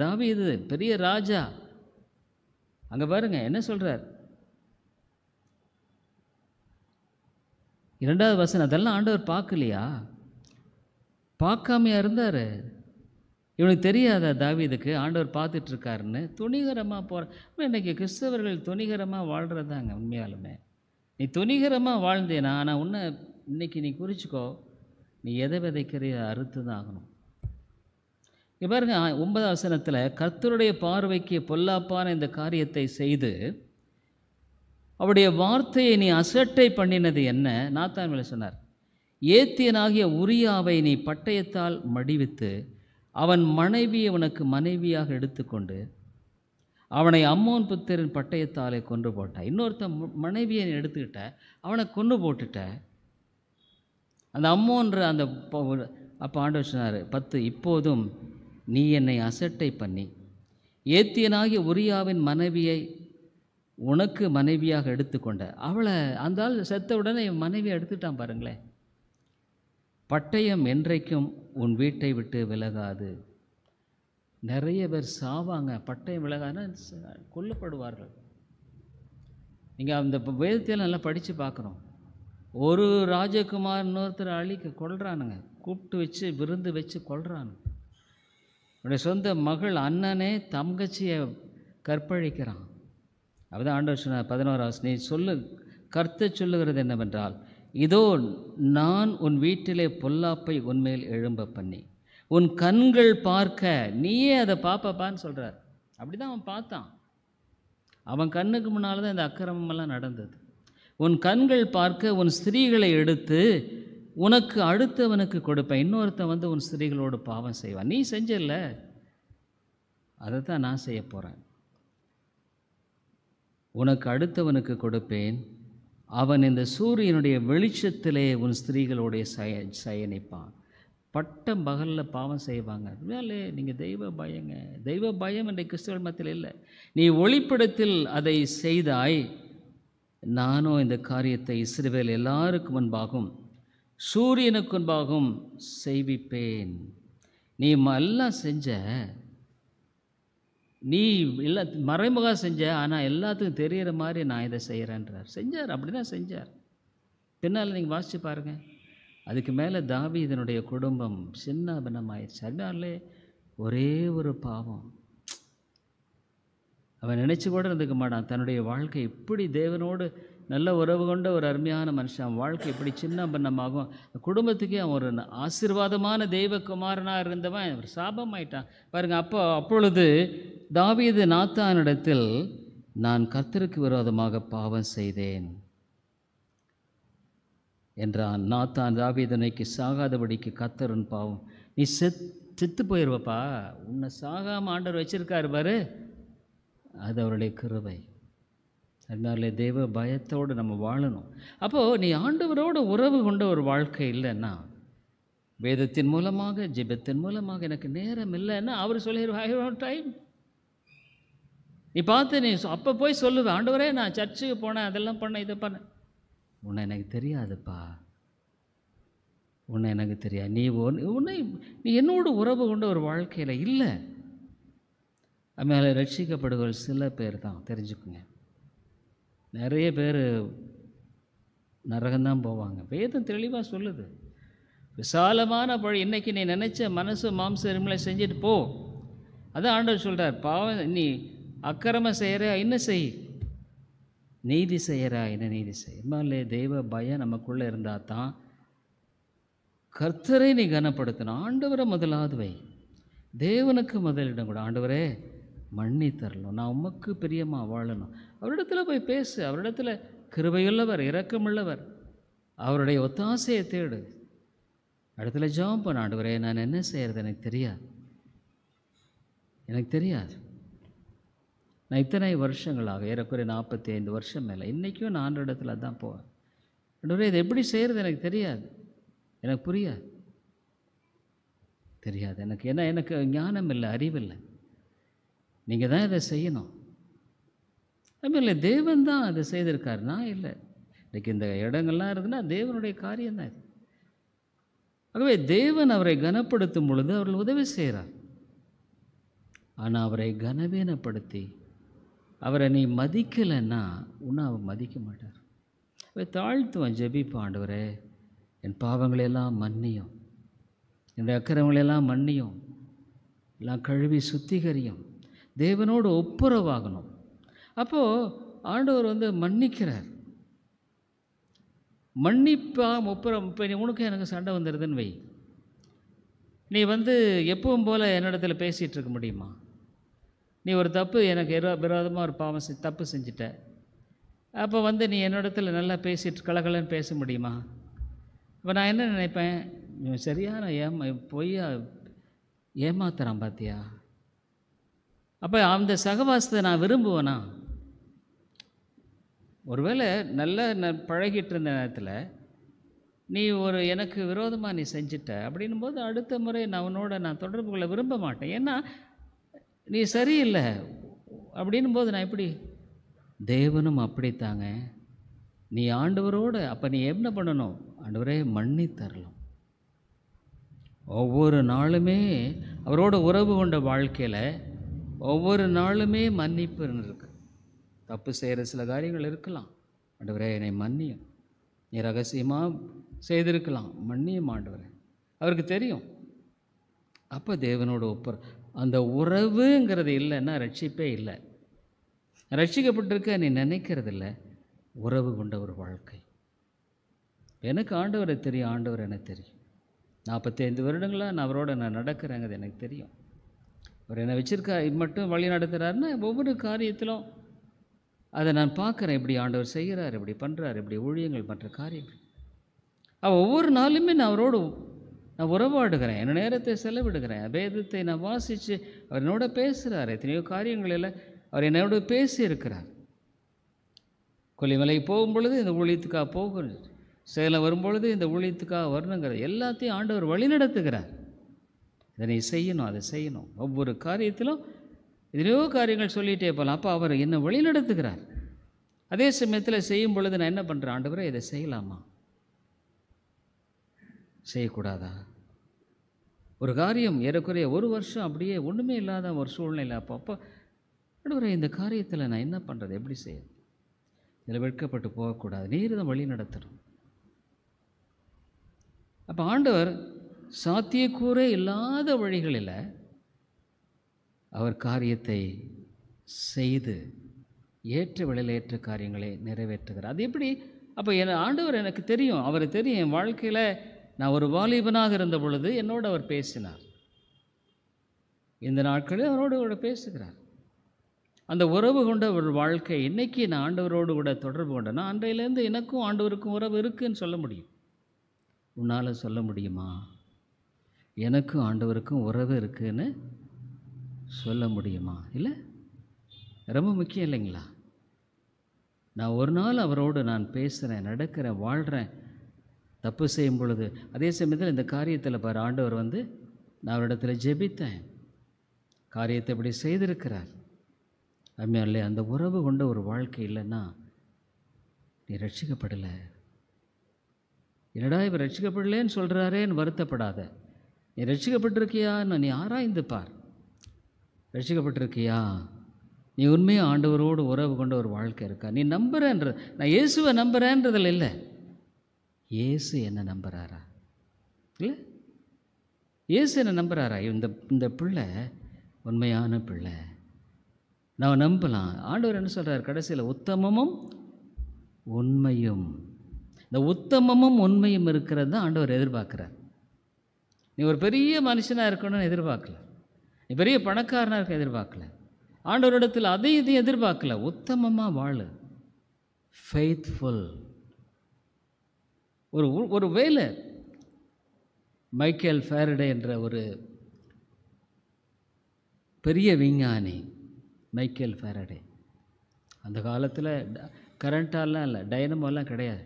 தாவீது பெரிய ராஜா. அங்கே பாருங்க என்ன சொல்கிறார், 2வது வசனம். அதெல்லாம் ஆண்டவர் பார்க்கலையா? பார்க்காமையா இருந்தார்? இவனுக்கு தெரியாதா தாவீதுக்கு ஆண்டவர் பார்த்துட்ருக்காருன்னு? துணிகரமாக போகிற இன்றைக்கி கிறிஸ்தவர்கள் துணிகரமாக வாழ்கிறதாங்க. உண்மையாலுமே நீ துணிகரமாக வாழ்ந்தேனா, ஆனால் உன்னை இன்றைக்கி நீ குறிச்சிக்கோ, நீ எதை விதைக்கிறைய அறுத்து தான் ஆகணும். இங்கே பாருங்க 9வது வசனத்தில், கர்த்தருடைய பார்வைக்கு பொல்லாப்பான இந்த காரியத்தை செய்து அவருடைய வார்த்தையை நீ அசட்டை பண்ணினது என்ன? நாத்தான் மேலே சொன்னார், ஏத்தியனாகிய உரியாவை நீ பட்டயத்தால் மடிவித்து அவன் மனைவியை உனக்கு மனைவியாக எடுத்துக்கொண்டு அவனை அம்மோன் புத்திரன் பட்டயத்தாலே கொன்று போட்டான். இன்னொருத்த மனைவியை எடுத்துக்கிட்ட, அவனை கொன்று போட்டுட்ட. அந்த அம்மோன்ற அந்த அப்போ ஆண்டவர் சொன்னார் 10, இப்போதும் நீ என்னை அசட்டை பண்ணி ஏத்தியனாகிய உரியாவின் மனைவியை உனக்கு மனைவியாக எடுத்துக்கொண்ட. அவளை அந்த ஆள் செத்த உடனே மனைவியை எடுத்துட்டான். பாருங்களேன், பட்டயம் என்றைக்கும் உன் வீட்டை விட்டு விலகாது. நிறைய பேர் சாவாங்க, பட்டயம் விலகாதுன்னா கொல்லப்படுவார்கள். நீங்கள் அந்த வேதத்தையெல்லாம் நல்லா படித்து பார்க்குறோம். ஒரு ராஜகுமார் இன்னொருத்தர் கொல்றானுங்க, கூப்பிட்டு வச்சு விருந்து வச்சு கொல்றானுங்க. என்னுடைய சொந்த மகள் அண்ணனே தங்கச்சியை கற்பழிக்கிறான். அப்போதான் ஆண்டவர் சொன்னார் 11வது, நீ கர்த்தர் சொல்லுகிறது என்னவென்றால், இதோ நான் உன் வீட்டிலே பொல்லாப்பை உன்மேல் எழும்ப பண்ணி உன் கண்கள் பார்க்க நீயே அதை பார்ப்பப்பான்னு சொல்கிறார். அப்படி தான் அவன் பார்த்தான். அவன் கண்ணுக்கு முன்னால் தான் இந்த அக்கிரமமெல்லாம் நடந்தது. உன் கண்கள் பார்க்க உன் ஸ்திரீகளை எடுத்து உனக்கு அடுத்தவனுக்கு கொடுப்பேன். இன்னொருத்தன் உன் ஸ்திரீகளோடு பாவம் செய்வான். நீ செஞ்சல, அதை தான் நான் செய்ய போகிறேன். உனக்கு அடுத்தவனுக்கு கொடுப்பேன், அவன் இந்த சூரியனுடைய வெளிச்சத்திலே உன் ஸ்திரீகளுடைய சயனிப்பான். பட்டம் பகலில் பாவம் செய்வாங்க. அதனாலே நீங்கள் தெய்வ பயங்க. தெய்வ பயம் என்ற கிறிஸ்தவர்கள் மத்தியில் இல்லை. நீ ஒளிப்படத்தில் அதை செய்தாய், நானும் இந்த காரியத்தை இஸ்ரவேல் எல்லாருக்கும் முன்பாகவும் சூரியனுக்கு முன்பாகவும் செய்விப்பேன். நீ எல்லாம் செஞ்ச, நீ இல்லை மறைமுக செஞ்ச, ஆனால் எல்லாத்துக்கும் தெரிகிற மாதிரி நான் இதை செய்கிறேன்றார். செஞ்சார், அப்படி தான் செஞ்சார். பின்னால் நீங்கள் வாசித்து பாருங்கள். அதுக்கு மேலே தாவீதனுடைய குடும்பம் சின்ன பின்னமாயிடுச்சு. அதனாலே ஒரே ஒரு பாவம். அவன் நினச்சி கூட இருந்துக்க மாட்டான் தன்னுடைய வாழ்க்கை இப்படி தேவனோடு நல்ல உறவு கொண்ட ஒரு அருமையான மனுஷன், அவன் வாழ்க்கை இப்படி சின்ன பின்னமாகும். குடும்பத்துக்கே அவன் ஒரு ஆசீர்வாதமான தெய்வகுமாரனாக இருந்தவன் ஒரு சாபமாயிட்டான் பாருங்கள். அப்பொழுது தாவீது நாத்தானிடத்தில், நான் கர்த்தருக்கு விரோதமாக பாவம் செய்தேன் என்றான். நாத்தான் தாவீதனைக்கு சாகாதபடிக்கு கர்த்தரின் பாவம், நீ செத்து போயிடுவப்பா, உன்னை சாகாமல் ஆண்டவர் வச்சிருக்காரு பாரு, அது அவருடைய கிருபை. அதனால தெய்வ பயத்தோடு நம்ம வாழணும். அப்போது நீ ஆண்டவரோடு உறவு கொண்ட ஒரு வாழ்க்கை இல்லைன்னா, வேதத்தின் மூலமாக ஜெபத்தின் மூலமாக எனக்கு நேரம் இல்லைன்னா அவர் சொல்லிடுவார், ஐ ஹேவ் டைம். நீ பார்த்து நீ அப்போ போய் சொல்லுவேன், ஆண்டவரே நான் சர்ச்சுக்கு போனேன், அதெல்லாம் பண்ணேன், இதை பண்ணேன். உன்னை எனக்கு தெரியாதுப்பா, உன்னை எனக்கு தெரியாது. நீ என்னோட உறவு கொண்ட ஒரு வாழ்க்கையில் இல்லை. அதனால் ரட்சிக்கப்படுகள் சில பேர் தான், தெரிஞ்சுக்குங்க. நிறைய பேர் நரகம்தான் போவாங்க. வேதம் தெளிவாக சொல்லுது, விசாலமான பழி. இன்றைக்கி நீ நினச்ச மனசு மாம்ச எரிமலை செஞ்சுட்டு போ. அதான் ஆண்டவர் சொல்கிறார், பாவம் நீ அக்கிரமம் செய்கிற என்ன செய், நீதி செய்கிறா என்ன நீதி செய். அதனால தெய்வ பயம் நமக்குள்ளே இருந்தால் தான் கர்த்தரை நீ கனப்படுத்தணும். ஆண்டவரை முதலாவது வை, தேவனுக்கு முதலிடம் கூட. ஆண்டவரே மன்னி தரணும், நான் உமக்கு பிரியமாக வாழணும். அவரிடத்தில் போய் பேசு, அவரிடத்தில் கிருபையுள்ளவர், இரக்கமுள்ளவர், அவருடைய ஒத்தாசையை தேடு. இடத்துல ஜெபம் பண்ண, ஆண்டவரே நான் என்ன செய்கிறது எனக்கு தெரியாது. நான் இத்தனை வருஷங்களாக ஏறக்குறைய 45 வருஷம் மேலே இன்றைக்கும் நான் ஆண்டவரிடத்தில் தான் போவேன். ஆண்டவரே இதை எப்படி செய்கிறது எனக்கு தெரியாது, எனக்கு தெரியாது எனக்கு. ஏன்னா எனக்கு ஞானம் இல்லை, அறிவில்லை. நீங்கள் தான் இதை செய்யணும். அதுமாதிரி தேவன் தான் அதை செய்திருக்கார், நான் இல்லை. இன்றைக்கி இந்த இடங்கள்லாம் இருக்குன்னா தேவனுடைய காரியம்தான் இது. ஆகவே தேவன் அவரை கனப்படுத்தும் பொழுது அவர்கள் உதவி செய்கிறார். ஆனால் அவரை கனவீனப்படுத்தி அவரை நீ மதிக்கலைன்னா இன்னும் அவர் மதிக்க மாட்டார். அவை தாழ்த்துவன், ஜெபிப்பான், ஆண்டவரே என் பாவங்களையெல்லாம் மன்னியும், என்னுடைய அக்கிரமங்களையெல்லாம் மன்னியும், எல்லாம் கழுவி சுத்திகரியும். தேவனோடு ஒப்புரவாகணும். அப்போது ஆண்டவர் மன்னிக்கிறார். ஒப்புரம். இப்போ நீ உனக்கு எனக்கு சண்டை வந்துடுதுன்னு வை, நீ எப்பவும் போல் என்னிடத்தில் பேசிகிட்டு இருக்க முடியுமா? நீ ஒரு தப்பு எனக்கு விரோதமாக ஒரு பாவம் தப்பு செஞ்சிட்ட, அப்போ நீ என்னிடத்தில் நல்லா பேசிட்டு கலகலன்னு பேச முடியுமா? இப்போ நான் என்ன நினைப்பேன், இவன் சரியான பொய்யா ஏமாத்துறான் பார்த்தியா. அப்போ அந்த சகவாசத்தை நான் விரும்புவேனா? ஒருவேளை நல்ல பழகிட்டு இருந்த நேரத்தில் நீ எனக்கு விரோதமாக நீ செஞ்சிட்ட அப்படின்னும் போது அடுத்த முறை நான் தொடர்பு கொள்ள விரும்ப மாட்டேன். ஏன்னா நீ சரியில்லை அப்படின்னும் போது நான் எப்படி? தேவனும் அப்படித்தாங்க. நீ ஆண்டவரோடு அப்போ நீ என்ன பண்ணணும்? ஆண்டவரே மன்னி தரலாம். ஒவ்வொரு நாளுமே அவரோட உறவு கொண்ட வாழ்க்கையில் ஒவ்வொரு நாளுமே மன்னிப்பு இருக்கு. தப்பு செய்கிற சில காரியங்கள் இருக்கலாம், ஆண்டவரே என்னை மன்னியும். நீ ரகசியமாக செய்திருக்கலாம், மன்னியும் ஆண்டவரே. அவருக்கு தெரியும். அப்போ தேவனோட அந்த உறவுங்கிறது இல்லைன்னா ரட்சிப்பே இல்லை. ரட்சிக்கப்பட்டிருக்க நீ நினைக்கிறதில்ல, உறவு கொண்ட ஒரு வாழ்க்கை. எனக்கு ஆண்டவரை தெரியும், ஆண்டவர் எனக்கு தெரியும். 45 வருடங்களாக நான் அவரோட நடக்கிறேங்கிறது எனக்கு தெரியும். அவர் என்னை வச்சுருக்கா மட்டும் வழி நடத்துகிறாருன்னா ஒவ்வொரு காரியத்திலும் அதை நான் பார்க்குறேன். இப்படி ஆண்டவர் செய்கிறார், இப்படி பண்ணுறார், இப்படி ஊழியங்கள் மற்ற காரியங்கள். ஒவ்வொரு நாளுமே நான் அவரோடு உறவாடுகிறேன், என் நேரத்தை செலவிடுகிறேன், வேதத்தை நான் வாசித்து அவர் என்னோட பேசுகிறார். எத்தனையோ காரியங்களில் அவர் என்னோட பேசியிருக்கிறார். கொல்லிமலை போகும் பொழுது இந்த ஊழியத்துக்காக போகிறது, சேலம் வரும்பொழுது இந்த ஊழியத்துக்காக வரணுங்கிறது எல்லாத்தையும் ஆண்டவர் வழி நடத்துகிறார். இதனை செய்யணும், அதை செய்யணும். ஒவ்வொரு காரியத்திலும் எத்தனையோ காரியங்கள் சொல்லிகிட்டே போகலாம். அப்போ அவர் என்னை வழி நடத்துகிறார். அதே சமயத்தில் செய்யும் பொழுது நான் என்ன பண்ணுறேன்? ஆண்டவரே இதை செய்யலாமா, செய்யக்கூடாதா? ஒரு காரியம் ஏறக்குறைய 1 வருஷம் அப்படியே ஒன்றுமே இல்லாத ஒரு சூழ்நிலை. அப்போ ஆண்டவரே இந்த காரியத்தில் நான் என்ன பண்ணுறது, எப்படி செய்ய? இதில் வெட்கப்பட்டு போகக்கூடாது, நீர் தான் வழி நடத்தணும். அப்போ ஆண்டவர் சாத்தியக்கூறே இல்லாத வழிகளில் அவர் காரியத்தை செய்து ஏற்ற வேளையில் ஏற்ற காரியங்களை நிறைவேற்றுகிறார். அது எப்படி? அப்போ ஆண்டவர் எனக்கு தெரியும், அவரை தெரியும். என் வாழ்க்கையில் நான் ஒரு வாலிபனாக இருந்த பொழுது என்னோடு அவர் பேசினார். இந்த நாட்களில் அவரோடு கூட பேசுகிறார். அந்த உறவு கொண்ட ஒரு வாழ்க்கை. இன்றைக்கி நான் ஆண்டவரோடு கூட தொடர்பு கொண்டேன்னா அன்றையிலேருந்து எனக்கும் ஆண்டவருக்கும் உறவு இருக்குதுன்னு சொல்ல முடியும். உன்னால் சொல்ல முடியுமா? எனக்கும் ஆண்டவருக்கும் உறவு இருக்குதுன்னு சொல்ல முடியுமா? இல்லை, ரொம்ப முக்கியம் இல்லைங்களா? நான் ஒரு நாள் அவரோடு நான் பேசுகிறேன், நடக்கிறேன், வாழ்கிறேன். தப்பு செய்யும் பொழுது அதே சமயத்தில் இந்த காரியத்தில் பாரு, ஆண்டவர் வந்து நான் அவரிடத்தில் ஜெபித்தேன், காரியத்தை இப்படி செய்திருக்கிறார். அம்மையாலே அந்த உறவு கொண்ட ஒரு வாழ்க்கை இல்லைன்னா நீ ரட்சிக்கப்படலை. என்னடா இவர் ரட்சிக்கப்படலேன்னு சொல்கிறாரேன்னு வருத்தப்படாத. நீ ரட்சிக்கப்பட்டிருக்கியான்னு நீ ஆராய்ந்து பார். ரட்சிக்கப்பட்டிருக்கியா? நீ உண்மையாக ஆண்டவரோடு உறவு கொண்ட ஒரு வாழ்க்கை இருக்கா? நீ நம்புகிறேன்ற, நான் இயேசுவை நம்புகிறேன்றதில் இல்லை, இயேசு என்ன நம்புகிறாரா? இல்லை, இயேசு என்ன நம்புகிறாரா? இந்த பிள்ளை உண்மையான பிள்ளை, நான் நம்பலாம். ஆண்டவர் என்ன சொல்கிறார் கடைசியில்? உத்தமமும் உண்மையும். இந்த உத்தமமும் உண்மையும் இருக்கிறது தான் ஆண்டவர் எதிர்பார்க்குறார். நீ ஒரு பெரிய மனுஷனாக இருக்கணும்னு எதிர்பார்க்கல, நீ பெரிய பணக்காரனாக இருக்க எதிர்பார்க்கல. ஆண்டவரிடத்தில் அதையும் இதையும் எதிர்பார்க்கல. உத்தமமாக வாழு, ஃபெய்த்ஃபுல். ஒரு வேலை. மைக்கேல் ஃபேரடே என்ற ஒரு பெரிய விஞ்ஞானி, மைக்கேல் ஃபேரடே, அந்த காலத்தில் கரண்ட்டாலாம் இல்லை, டைனமோலாம் கிடையாது.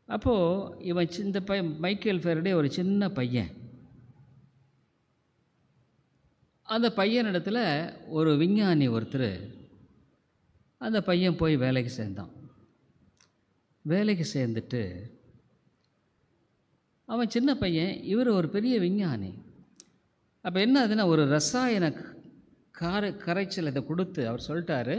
அப்போது இவன் இந்த மைக்கேல் ஃபேரடே ஒரு சின்ன பையன். அந்த பையனிடத்தில் ஒரு விஞ்ஞானி ஒருத்தர், அந்த பையன் போய் வேலைக்கு சேர்ந்தான். வேலைக்கு சேர்ந்துட்டு அவன் சின்ன பையன், இவர் ஒரு பெரிய விஞ்ஞானி. அப்போ என்ன ஆகுதுன்னா, ஒரு ரசாயன கரைச்சல் இதை கொடுத்து அவர் சொல்லிட்டாரு,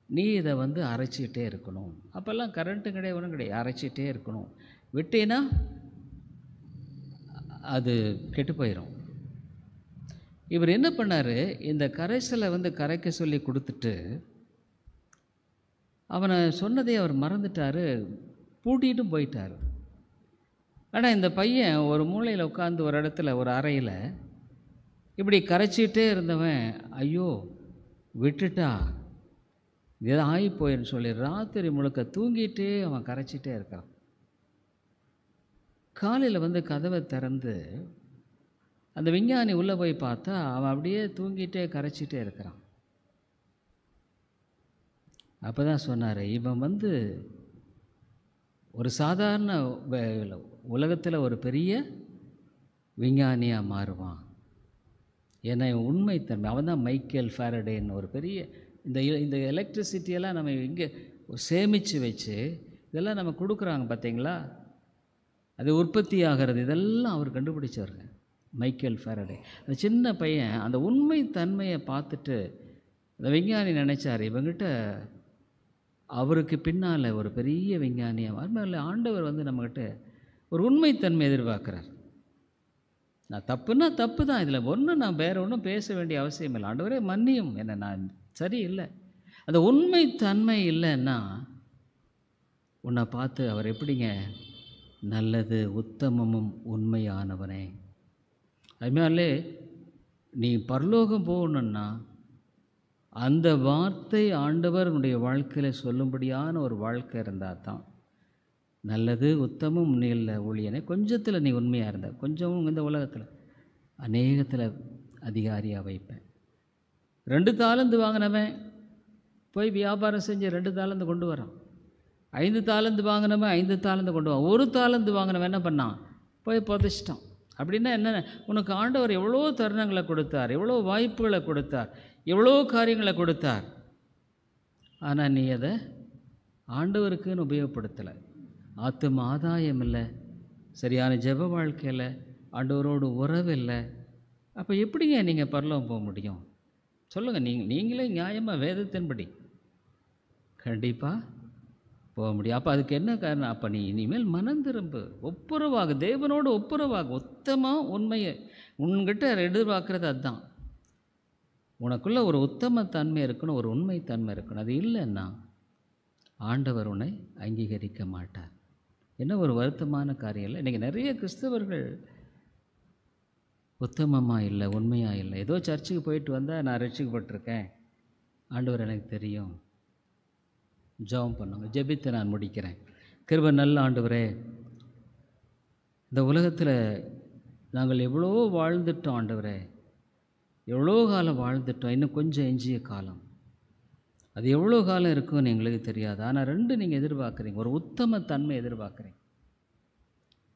நீ இதை வந்து அரைச்சிக்கிட்டே இருக்கணும். அப்போல்லாம் கரண்ட்டு கிடையாது, ஒன்றும் கிடையாது, அரைச்சிக்கிட்டே இருக்கணும். விட்டேன்னா அது கெட்டு போயிடும். இவர் என்ன பண்ணார், இந்த கரைசலை வந்து கரைக்க சொல்லி கொடுத்துட்டு அவனை சொன்னதே அவர் மறந்துட்டார், பூட்டிகிட்டும் போயிட்டார். ஆனால் இந்த பையன் ஒரு மூலையில் உட்காந்து ஒரு இடத்துல ஒரு அறையில் இப்படி கரைச்சிக்கிட்டே இருந்தவன், ஐயோ விட்டுட்டா இது ஆகி போயின்னு சொல்லி ராத்திரி முழுக்க தூங்கிட்டே அவன் கரைச்சிட்டே இருக்கான். காலையில் வந்து கதவை திறந்து அந்த விஞ்ஞானி உள்ளே போய் பார்த்தா அவன் அப்படியே தூங்கிட்டே கரைச்சிட்டே இருக்கிறான். அப்போ தான் சொன்னார், இவன் வந்து ஒரு சாதாரண உலகத்தில் ஒரு பெரிய விஞ்ஞானியாக மாறுவான். ஏன்னா இவன் உண்மைத்தன்மை. அவன் தான் மைக்கேல் ஃபேரடேன்னு ஒரு பெரிய இந்த எலக்ட்ரிசிட்டியெல்லாம் நம்ம இங்கே சேமித்து வச்சு இதெல்லாம் நம்ம கொடுக்குறாங்க பார்த்தீங்களா, அது உற்பத்தி ஆகிறது, இதெல்லாம் அவர் கண்டுபிடிச்சவருங்க மைக்கேல் ஃபேரடே. அந்த சின்ன பையன் அந்த உண்மைத்தன்மையை பார்த்துட்டு அந்த விஞ்ஞானி நினச்சார், இவங்கிட்ட அவருக்கு பின்னால் ஒரு பெரிய விஞ்ஞானியாக. அதுமாதிரி ஆண்டவர் வந்து நம்மக்கிட்ட ஒரு உண்மைத்தன்மை எதிர்பார்க்குறார். நான் தப்புன்னா தப்பு தான், இதில் ஒன்றும் நான் வேறு ஒன்றும் பேச வேண்டிய அவசியம் இல்லை. ஆண்டவரே மன்னியும், என்ன நான் சரி இல்லை. அந்த உண்மைத்தன்மை இல்லைன்னா உன்னை பார்த்து அவர் எப்படிங்க நல்லது உத்தமமும் உண்மையானவனே. அதுமாதிரிலே நீ பரலோகம் போகணுன்னா அந்த வார்த்தை ஆண்டவர் உன்னுடைய வாழ்க்கையில் சொல்லும்படியான ஒரு வாழ்க்கை இருந்தால் தான் நல்லது உத்தமம் உண்மையில் ஊழியனே. கொஞ்சத்தில் நீ உண்மையாக இருந்த, கொஞ்சமும் இந்த உலகத்தில் அநேகத்தில் அதிகாரியாக வைப்பேன். 2 தாலந்து வாங்கினவன் போய் வியாபாரம் செஞ்சு 2 தாலந்து கொண்டு வரான். 5 தாலந்து வாங்கினவன் 5 தாலந்து கொண்டு வரான். 1 தாலந்து வாங்கினவன் என்ன பண்ணான், போய் புதைச்சிட்டான். அப்படின்னா என்ன, உனக்கு ஆண்டவர் எவ்வளோ தருணங்களை கொடுத்தார், எவ்வளோ வாய்ப்புகளை கொடுத்தார், எவ்வளோ காரியங்களை கொடுத்தார். ஆனால் நீ அதை ஆண்டவருக்குன்னு உபயோகப்படுத்தலை. ஆத்தும ஆதாயம் இல்லை, சரியான ஜெப வாழ்க்கையில் ஆண்டவரோடு உறவு இல்லை. அப்போ எப்படிங்க நீங்கள் பரலோகம் போக முடியும் சொல்லுங்கள்? நீங்களே நியாயமாக வேதத்தின்படி கண்டிப்பாக போக முடியும். அப்போ அதுக்கு என்ன காரணம்? அப்போ நீ இனிமேல் மனம் திரும்பு, ஒப்புரவாகு, தேவனோடு ஒப்புரவாகு. உத்தமம் உண்மையை உன்கிட்ட எதிர்பார்க்குறது அதுதான். உனக்குள்ளே ஒரு உத்தம தன்மை இருக்கணும், ஒரு உண்மை தன்மை இருக்கணும். அது இல்லைன்னா ஆண்டவர் உன்னை அங்கீகரிக்க மாட்டார். என்ன ஒரு வருத்தமான காரியம் இல்லை? இன்றைக்கி நிறைய கிறிஸ்தவர்கள் உத்தமமாக இல்லை, உண்மையாக இல்லை. ஏதோ சர்ச்சுக்கு போயிட்டு வந்தால் நான் ரட்சிக்கப்பட்டிருக்கேன், ஆண்டவர் எனக்கு தெரியும், ஜெபம் பண்ணுங்க, ஜெபித்து நான் முடிக்கிறேன். கிருபை நல்ல ஆண்டவரே, இந்த உலகத்தில் நாங்கள் எவ்வளோ வாழ்ந்துட்டோம் ஆண்டவரே, எவ்வளோ காலம் வாழ்ந்துட்டோம், இன்னும் கொஞ்சம் எஞ்சிய காலம், அது எவ்வளோ காலம் இருக்குன்னு எங்களுக்கு தெரியாது. ஆனால் ரெண்டு நீங்கள் எதிர்பார்க்குறீங்க, ஒரு உத்தம தன்மை எதிர்பார்க்குறீங்க,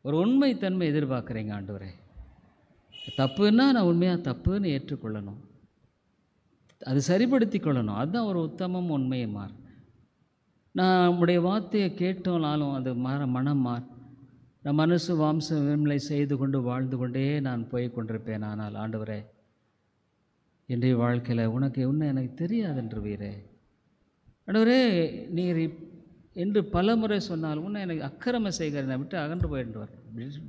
ஒரு உண்மை தன்மை எதிர்பார்க்குறீங்க ஆண்டவரே. தப்புன்னா நான் உண்மையாக தப்புன்னு ஏற்றுக்கொள்ளணும், அது சரிப்படுத்தி கொள்ளணும். அதுதான் ஒரு உத்தமம் உண்மையை மாறு. நான் உடைய வார்த்தையை கேட்டோம்னாலும் அது மனம் நான் மனசு வாம்ச விமலை செய்து கொண்டு வாழ்ந்து கொண்டே நான் போய் கொண்டிருப்பேன். ஆனால் ஆண்டவரே, இன்றைய வாழ்க்கையில் உனக்கு இன்னும் எனக்கு தெரியாதுன்றவீரே ஆண்டவரே, நீர் என்று பல முறை சொன்னால் உன்னை எனக்கு அக்கிரம செய்கிறேன் விட்டு அகன்று போயிடுவார்.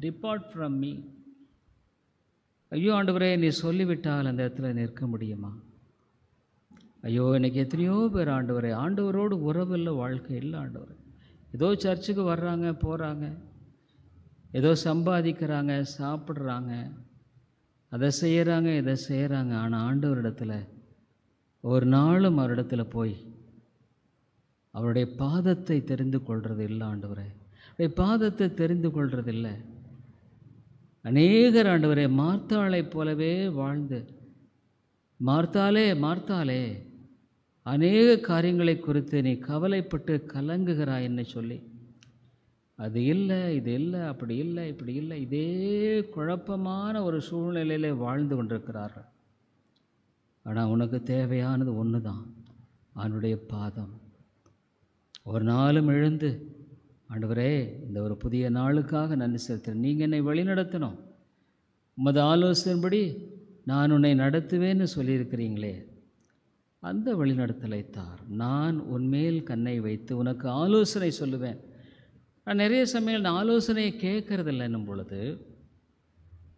Depart from me. ஐயோ ஆண்டவரே, நீ சொல்லிவிட்டால் அந்த இடத்துல நிற்க முடியுமா? ஐயோ, இன்றைக்கி எத்தனையோ பேர் ஆண்டவரே, ஆண்டவரோடு உறவு இல்லை, வாழ்க்கை இல்லை ஆண்டவரே. ஏதோ சர்ச்சுக்கு வர்றாங்க, போகிறாங்க, ஏதோ சம்பாதிக்கிறாங்க, சாப்பிட்றாங்க, அதை செய்கிறாங்க, இதை செய்கிறாங்க. ஆனால் ஆண்டவரிடத்தில் ஒரு நாளும் அவரிடத்துல போய் அவருடைய பாதத்தை தெரிந்து கொள்வது இல்லை ஆண்டவரே. அவருடைய பாதத்தை தெரிந்து கொள்வது இல்லை. அநேகர் ஆண்டவரே மார்த்தாளை போலவே வாழ்ந்து, மார்த்தாளே அநேக காரியங்களை குறித்து நீ கவலைப்பட்டு கலங்குகிறாய் என்ன சொல்லி, அது இல்லை, இது இல்லை, அப்படி இல்லை, இப்படி இல்லை, இதே குழப்பமான ஒரு சூழ்நிலையில் வாழ்ந்து கொண்டிருக்கிறார்கள். ஆனால் உனக்கு தேவையானது ஒன்று தான், அவனுடைய பாதம். ஒரு நாளும் எழுந்து ஆண்டவரே, இந்த ஒரு புதிய நாளுக்காக நன்றி செலுத்துகிறேன், நீங்கள் என்னை வழிநடத்தணும், உமது ஆலோசனைப்படி நான் உன்னை நடத்துவேன்னு சொல்லியிருக்கிறீங்களே, அந்த வழிநடத்தலை தார். நான் உன்மேல் கண்ணை வைத்து உனக்கு ஆலோசனை சொல்லுவேன். நான் நிறைய சமயம் நான் ஆலோசனையை கேட்கறதில்லை என்னும் பொழுது,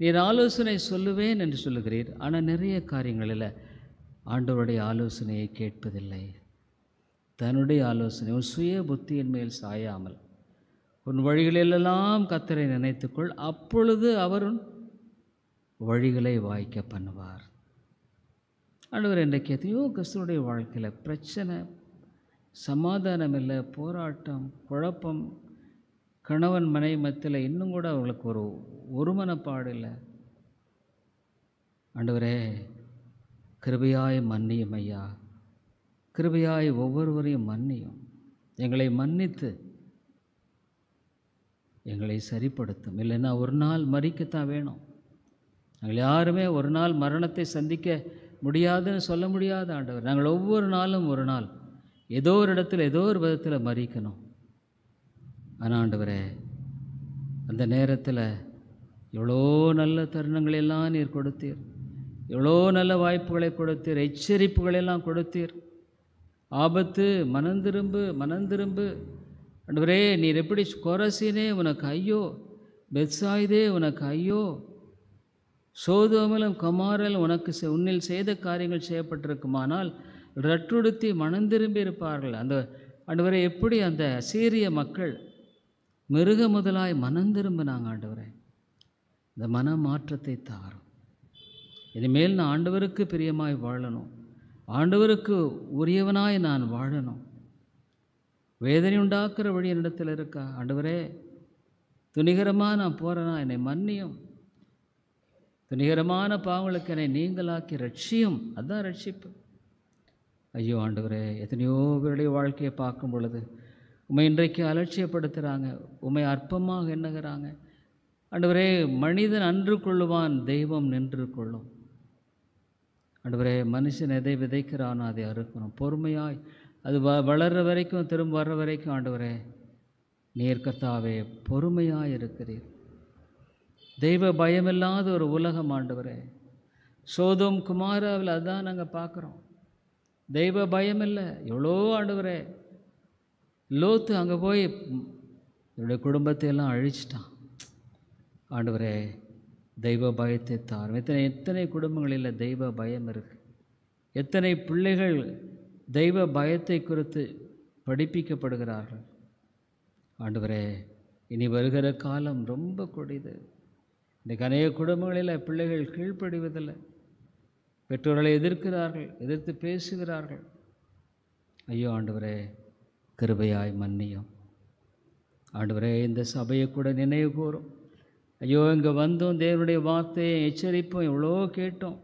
நீர் ஆலோசனை சொல்லுவேன் என்று சொல்லுகிறீர். ஆனால் நிறைய காரியங்களில் ஆண்டவருடைய ஆலோசனையை கேட்பதில்லை. தன்னுடைய ஆலோசனை உன் சுய புத்தியின் மேல் சாயாமல் உன் வழிகளிலெல்லாம் கர்த்தரை நினைத்துக்கொள், அப்பொழுது அவர் வழிகளை வாய்க்க பண்ணுவார். ஆண்டவர், இன்றைக்கு எத்தனையோ கிறிஸ்துவனுடைய வாழ்க்கையில் பிரச்சனை, சமாதானம் இல்லை, போராட்டம், குழப்பம், கணவன் மனைவி மத்தியில் இன்னும் கூட அவர்களுக்கு ஒரு ஒருமனப்பாடு இல்லை. ஆண்டவரே, கிருபையாய் மன்னியும் ஐயா, கிருபையாய் ஒவ்வொருவரையும் மன்னியும், எங்களை மன்னித்து எங்களை சரிப்படுத்தும். இல்லைன்னா ஒரு நாள் மறிக்கத்தான் வேணும். நாங்கள் யாருமே ஒரு நாள் மரணத்தை சந்திக்க முடியாதுன்னு சொல்ல முடியாத ஆண்டவர். நாங்கள் ஒவ்வொரு நாளும் ஒரு நாள் ஏதோ ஒரு இடத்துல ஏதோ ஒரு விதத்தில் மறிக்கணும். ஆனால் ஆண்டவரே, அந்த நேரத்தில் எவ்வளோ நல்ல தருணங்களெல்லாம் நீர் கொடுத்தீர், எவ்வளோ நல்ல வாய்ப்புகளை கொடுத்தீர், எச்சரிப்புகளெல்லாம் கொடுத்தீர். ஆபத்து, மனந்திரும்பு, மனந்திரும்பு. ஆண்டவரே, நீர் எப்படி கொரசீனே உனக்கு ஐயோ, பெத்சாயிதே உனக்கு ஐயோ, சோதோமிலும் கொமாரிலும் உனக்கு உன்னில் செய்த காரியங்கள் செய்யப்பட்டிருக்குமானால் ரட்டுடுத்தி மனந்திரும்பி இருப்பார்கள். அந்த ஆண்டவரே, எப்படி அந்த சீரிய மக்கள் மிருக முதலாய் மனந்திரும்பினாங்க. ஆண்டவரே, இந்த மன மாற்றத்தை தாரும். இனிமேல் நான் ஆண்டவருக்கு பிரியமாய் வாழணும், ஆண்டவருக்கு உரியவனாய் நான் வாழணும். வேதனை உண்டாக்குற வழி என்னிடத்தில் இருக்கா? ஆண்டவரே, துணிகரமாக நான் போகிறேன்னா என்னை மன்னியும், துணிகரமான பாவங்களுக்கு என்னை நீங்களாக்கி ரட்சியும். அதுதான் ரட்சிப்பு. ஐயோ ஆண்டவரே, எத்தனையோ பேருடைய வாழ்க்கையை பார்க்கும் பொழுது உம்மை இன்றைக்கு அலட்சியப்படுத்துகிறாங்க, உம்மை அற்பமாக எண்ணுகிறாங்க. ஆண்டவரே, மனிதன் அன்று கொள்ளுவான், தெய்வம் நின்று கொள்ளும். ஆண்டவரே, மனுஷன் எதை விதைக்கிறானோ அதை அறுக்கணும். பொறுமையாய் அது வளர்கிற வரைக்கும், திரும்ப வர்ற வரைக்கும் ஆண்டவரே நீர் கர்த்தாவே பொறுமையாக இருக்கிறீர். தெய்வ பயமில்லாத ஒரு உலகம் ஆண்டவரே. சோதோம் குமாராவில் அதுதான் நாங்கள் பார்க்குறோம். தெய்வ பயம் இல்லை. எவ்வளோ ஆண்டவரே லோத்து அங்கே போய் என்னுடைய குடும்பத்தை எல்லாம் அழிச்சிட்டான். ஆண்டவரே தெய்வ பயத்தை தாரும். எத்தனை குடும்பங்களில் தெய்வ பயம் இருக்குது. எத்தனை பிள்ளைகள் தெய்வ பயத்தை குறித்து படிப்பிக்கப்படுகிறார்கள். ஆண்டவரே இனி வருகிற காலம் ரொம்ப கொடிது. இன்றைக்கு அநேக குடும்பங்களில் பிள்ளைகள் கீழ்ப்படிவதில்லை. பெற்றோர்களை எதிர்க்கிறார்கள், எதிர்த்து பேசுகிறார்கள். ஐயோ ஆண்டவரே கிருபையாய் மன்னியும். ஆண்டவரே இந்த சபையை கூட நினைவு கூறும். ஐயோ இங்கே வந்தோம், தேவனுடைய வார்த்தையை எச்சரிப்போம், எவ்வளோ கேட்டோம்.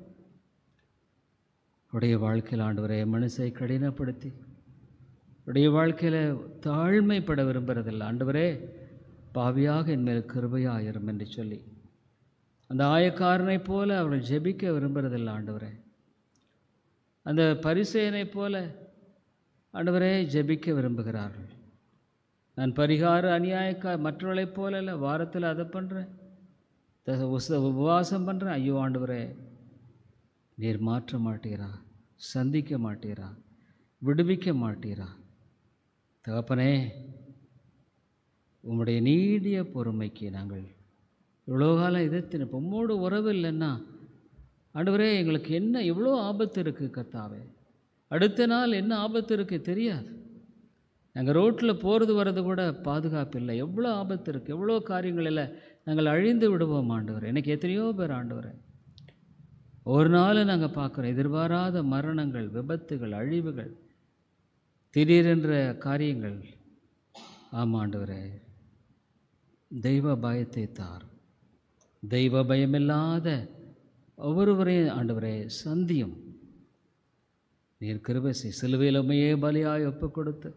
உடைய வாழ்க்கையில் ஆண்டவரே மனசை கடினப்படுத்தி உடைய வாழ்க்கையில் தாழ்மைப்பட விரும்புகிறதில்லை. ஆண்டவரே பாவியாக என்மேல் கிருபையாயிரும் என்று சொல்லி அந்த ஆயக்காரனை போல அவர்கள் ஜெபிக்க விரும்புகிறதில்லை. ஆண்டவரே அந்த பரிசேயனை போல ஆண்டவரே ஜெபிக்க விரும்புகிறார்கள். நான் பரிகார அநியாயக்கார மற்றவர்களைப் போல இல்லை, வாரத்தில் அதை பண்ணுறேன், உபவாசம் பண்ணுறேன். ஐயோ ஆண்டவரே நீர் மாற்ற மாட்டீரா, சந்திக்க மாட்டீரா, விடுவிக்க மாட்டீரா. தகப்பனே உம்முடைய நீடிய பொறுமைக்கு நாங்கள் இவ்வளோ காலம் எதிர்த்து உம்மோடு உறவு இல்லைன்னா ஆண்டவரே எங்களுக்கு என்ன எவ்வளோ ஆபத்து இருக்குது கர்த்தாவே. அடுத்த நாள் என்ன ஆபத்து இருக்குது தெரியாது. நாங்கள் ரோட்டில் போகிறது வர்றது கூட பாதுகாப்பு இல்லை. எவ்வளோ ஆபத்து இருக்குது, எவ்வளோ காரியங்களில் நாங்கள் அழிந்து விடுவோம் ஆண்டவர். எனக்கு எத்தனையோ பேர் ஆண்டவர் ஒரு நாள் நாங்கள் பார்க்குறோம் எதிர்பாராத மரணங்கள், விபத்துகள், அழிவுகள், திடீரென்ற காரியங்கள். ஆமாம் ஆண்டவரே தெய்வ பயத்தை தார். தெய்வ பயமில்லாத ஒவ்வொருவரையும் ஆண்டவரே சந்தியும். நீர் கிருபை செய். சிலுவையில் உம்மையே பலியாய் ஒப்பு கொடுத்து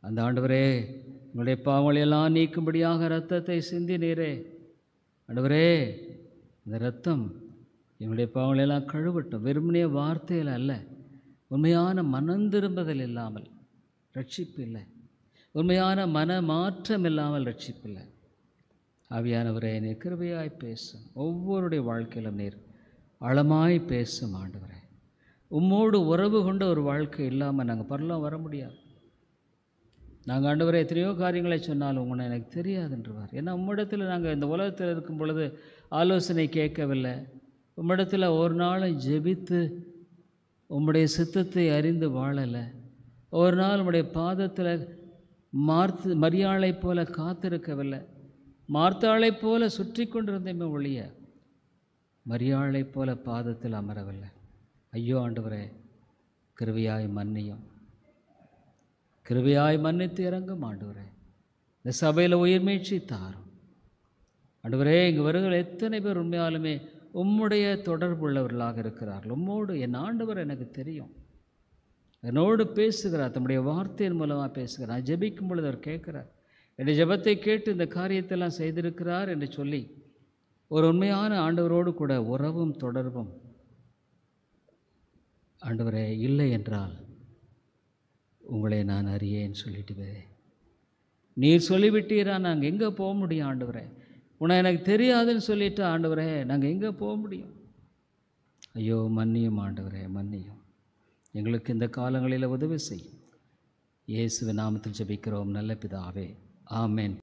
அந்த ஆண்டவரே உங்களுடைய பாவங்களையெல்லாம் நீக்கும்படியாக இரத்தத்தை சிந்தினீரே. ஆண்டவரே இந்த இரத்தம் எங்களுடைய பாவங்களையெல்லாம் கழுவட்டும். வெறுமனே வார்த்தையில் அல்ல, உண்மையான மனந்திரும்புதல் இல்லாமல் ரட்சிப்பு இல்லை, உண்மையான மன மாற்றம் இல்லாமல் ரட்சிப்பு இல்லை. ஆவியானவரே நீர் கிருபையாய் பேசும். ஒவ்வொருடைய வாழ்க்கையிலும் நீர் ஆழமாய் பேசும் ஆண்டவரே. உம்மோடு உறவு கொண்ட ஒரு வாழ்க்கை இல்லாமல் நாங்கள் பரலாம் வர முடியாது. நாங்கள் ஆண்டவரே எத்தனையோ காரியங்களை சொன்னாலும் உங்களை எனக்கு தெரியாதுன்றவார். ஏன்னா உம்மிடத்தில் நாங்கள் இந்த உலகத்தில் இருக்கும் பொழுது ஆலோசனை கேட்கவில்லை. உம்மிடத்தில் ஒரு நாளும் ஜெபித்து உம்முடைய சித்தத்தை அறிந்து வாழலை. ஒரு நாள் உம்முடைய பாதத்தில் மரியாளை போல காத்திருக்கவில்லை. மார்த்தாளை போல சுற்றி கொண்டிருந்தேமே ஒழிய மரியாளை போல பாதத்தில் அமரவில்லை. ஐயோ ஆண்டவரே கிருபையாய் மன்னியும். கிருபையாய் மன்னித்து இறங்கும் ஆண்டவரே. இந்த சபையில் உயிர்மீழ்ச்சி தாரும் ஆண்டவரே. இங்கு வருகிற எத்தனை பேர் உண்மையாலுமே உம்முடைய தொடர்புள்ளவர்களாக இருக்கிறார்கள். உம்மோடு என் ஆண்டவர் எனக்கு தெரியும், என்னோடு பேசுகிறார், தம்முடைய வார்த்தையின் மூலமாக பேசுகிறார். நான் ஜெபிக்கும் பொழுது அவர் கேட்குறார். என்னுடைய ஜெபத்தை கேட்டு இந்த காரியத்தெல்லாம் செய்திருக்கிறார் என்று சொல்லி ஒரு உண்மையான ஆண்டவரோடு கூட உறவும் தொடர்பும் ஆண்டவரே இல்லை என்றால் உங்களை நான் அறியேன்னு சொல்லிட்டு நீர் சொல்லிவிட்டீரா, நாங்கள் எங்கே போக முடியும் ஆண்டவரே? உன்னை எனக்கு தெரியாதுன்னு சொல்லிட்டு ஆண்டவரே நாங்கள் எங்கே போக முடியும்? ஐயோ மன்னியும் ஆண்டவரே மன்னியும். எங்களுக்கு இந்த காலங்களில் உதவி செய்யும். இயேசுவின் நாமத்தில் ஜெபிக்கிறோம் நல்ல பிதாவே, ஆமென்.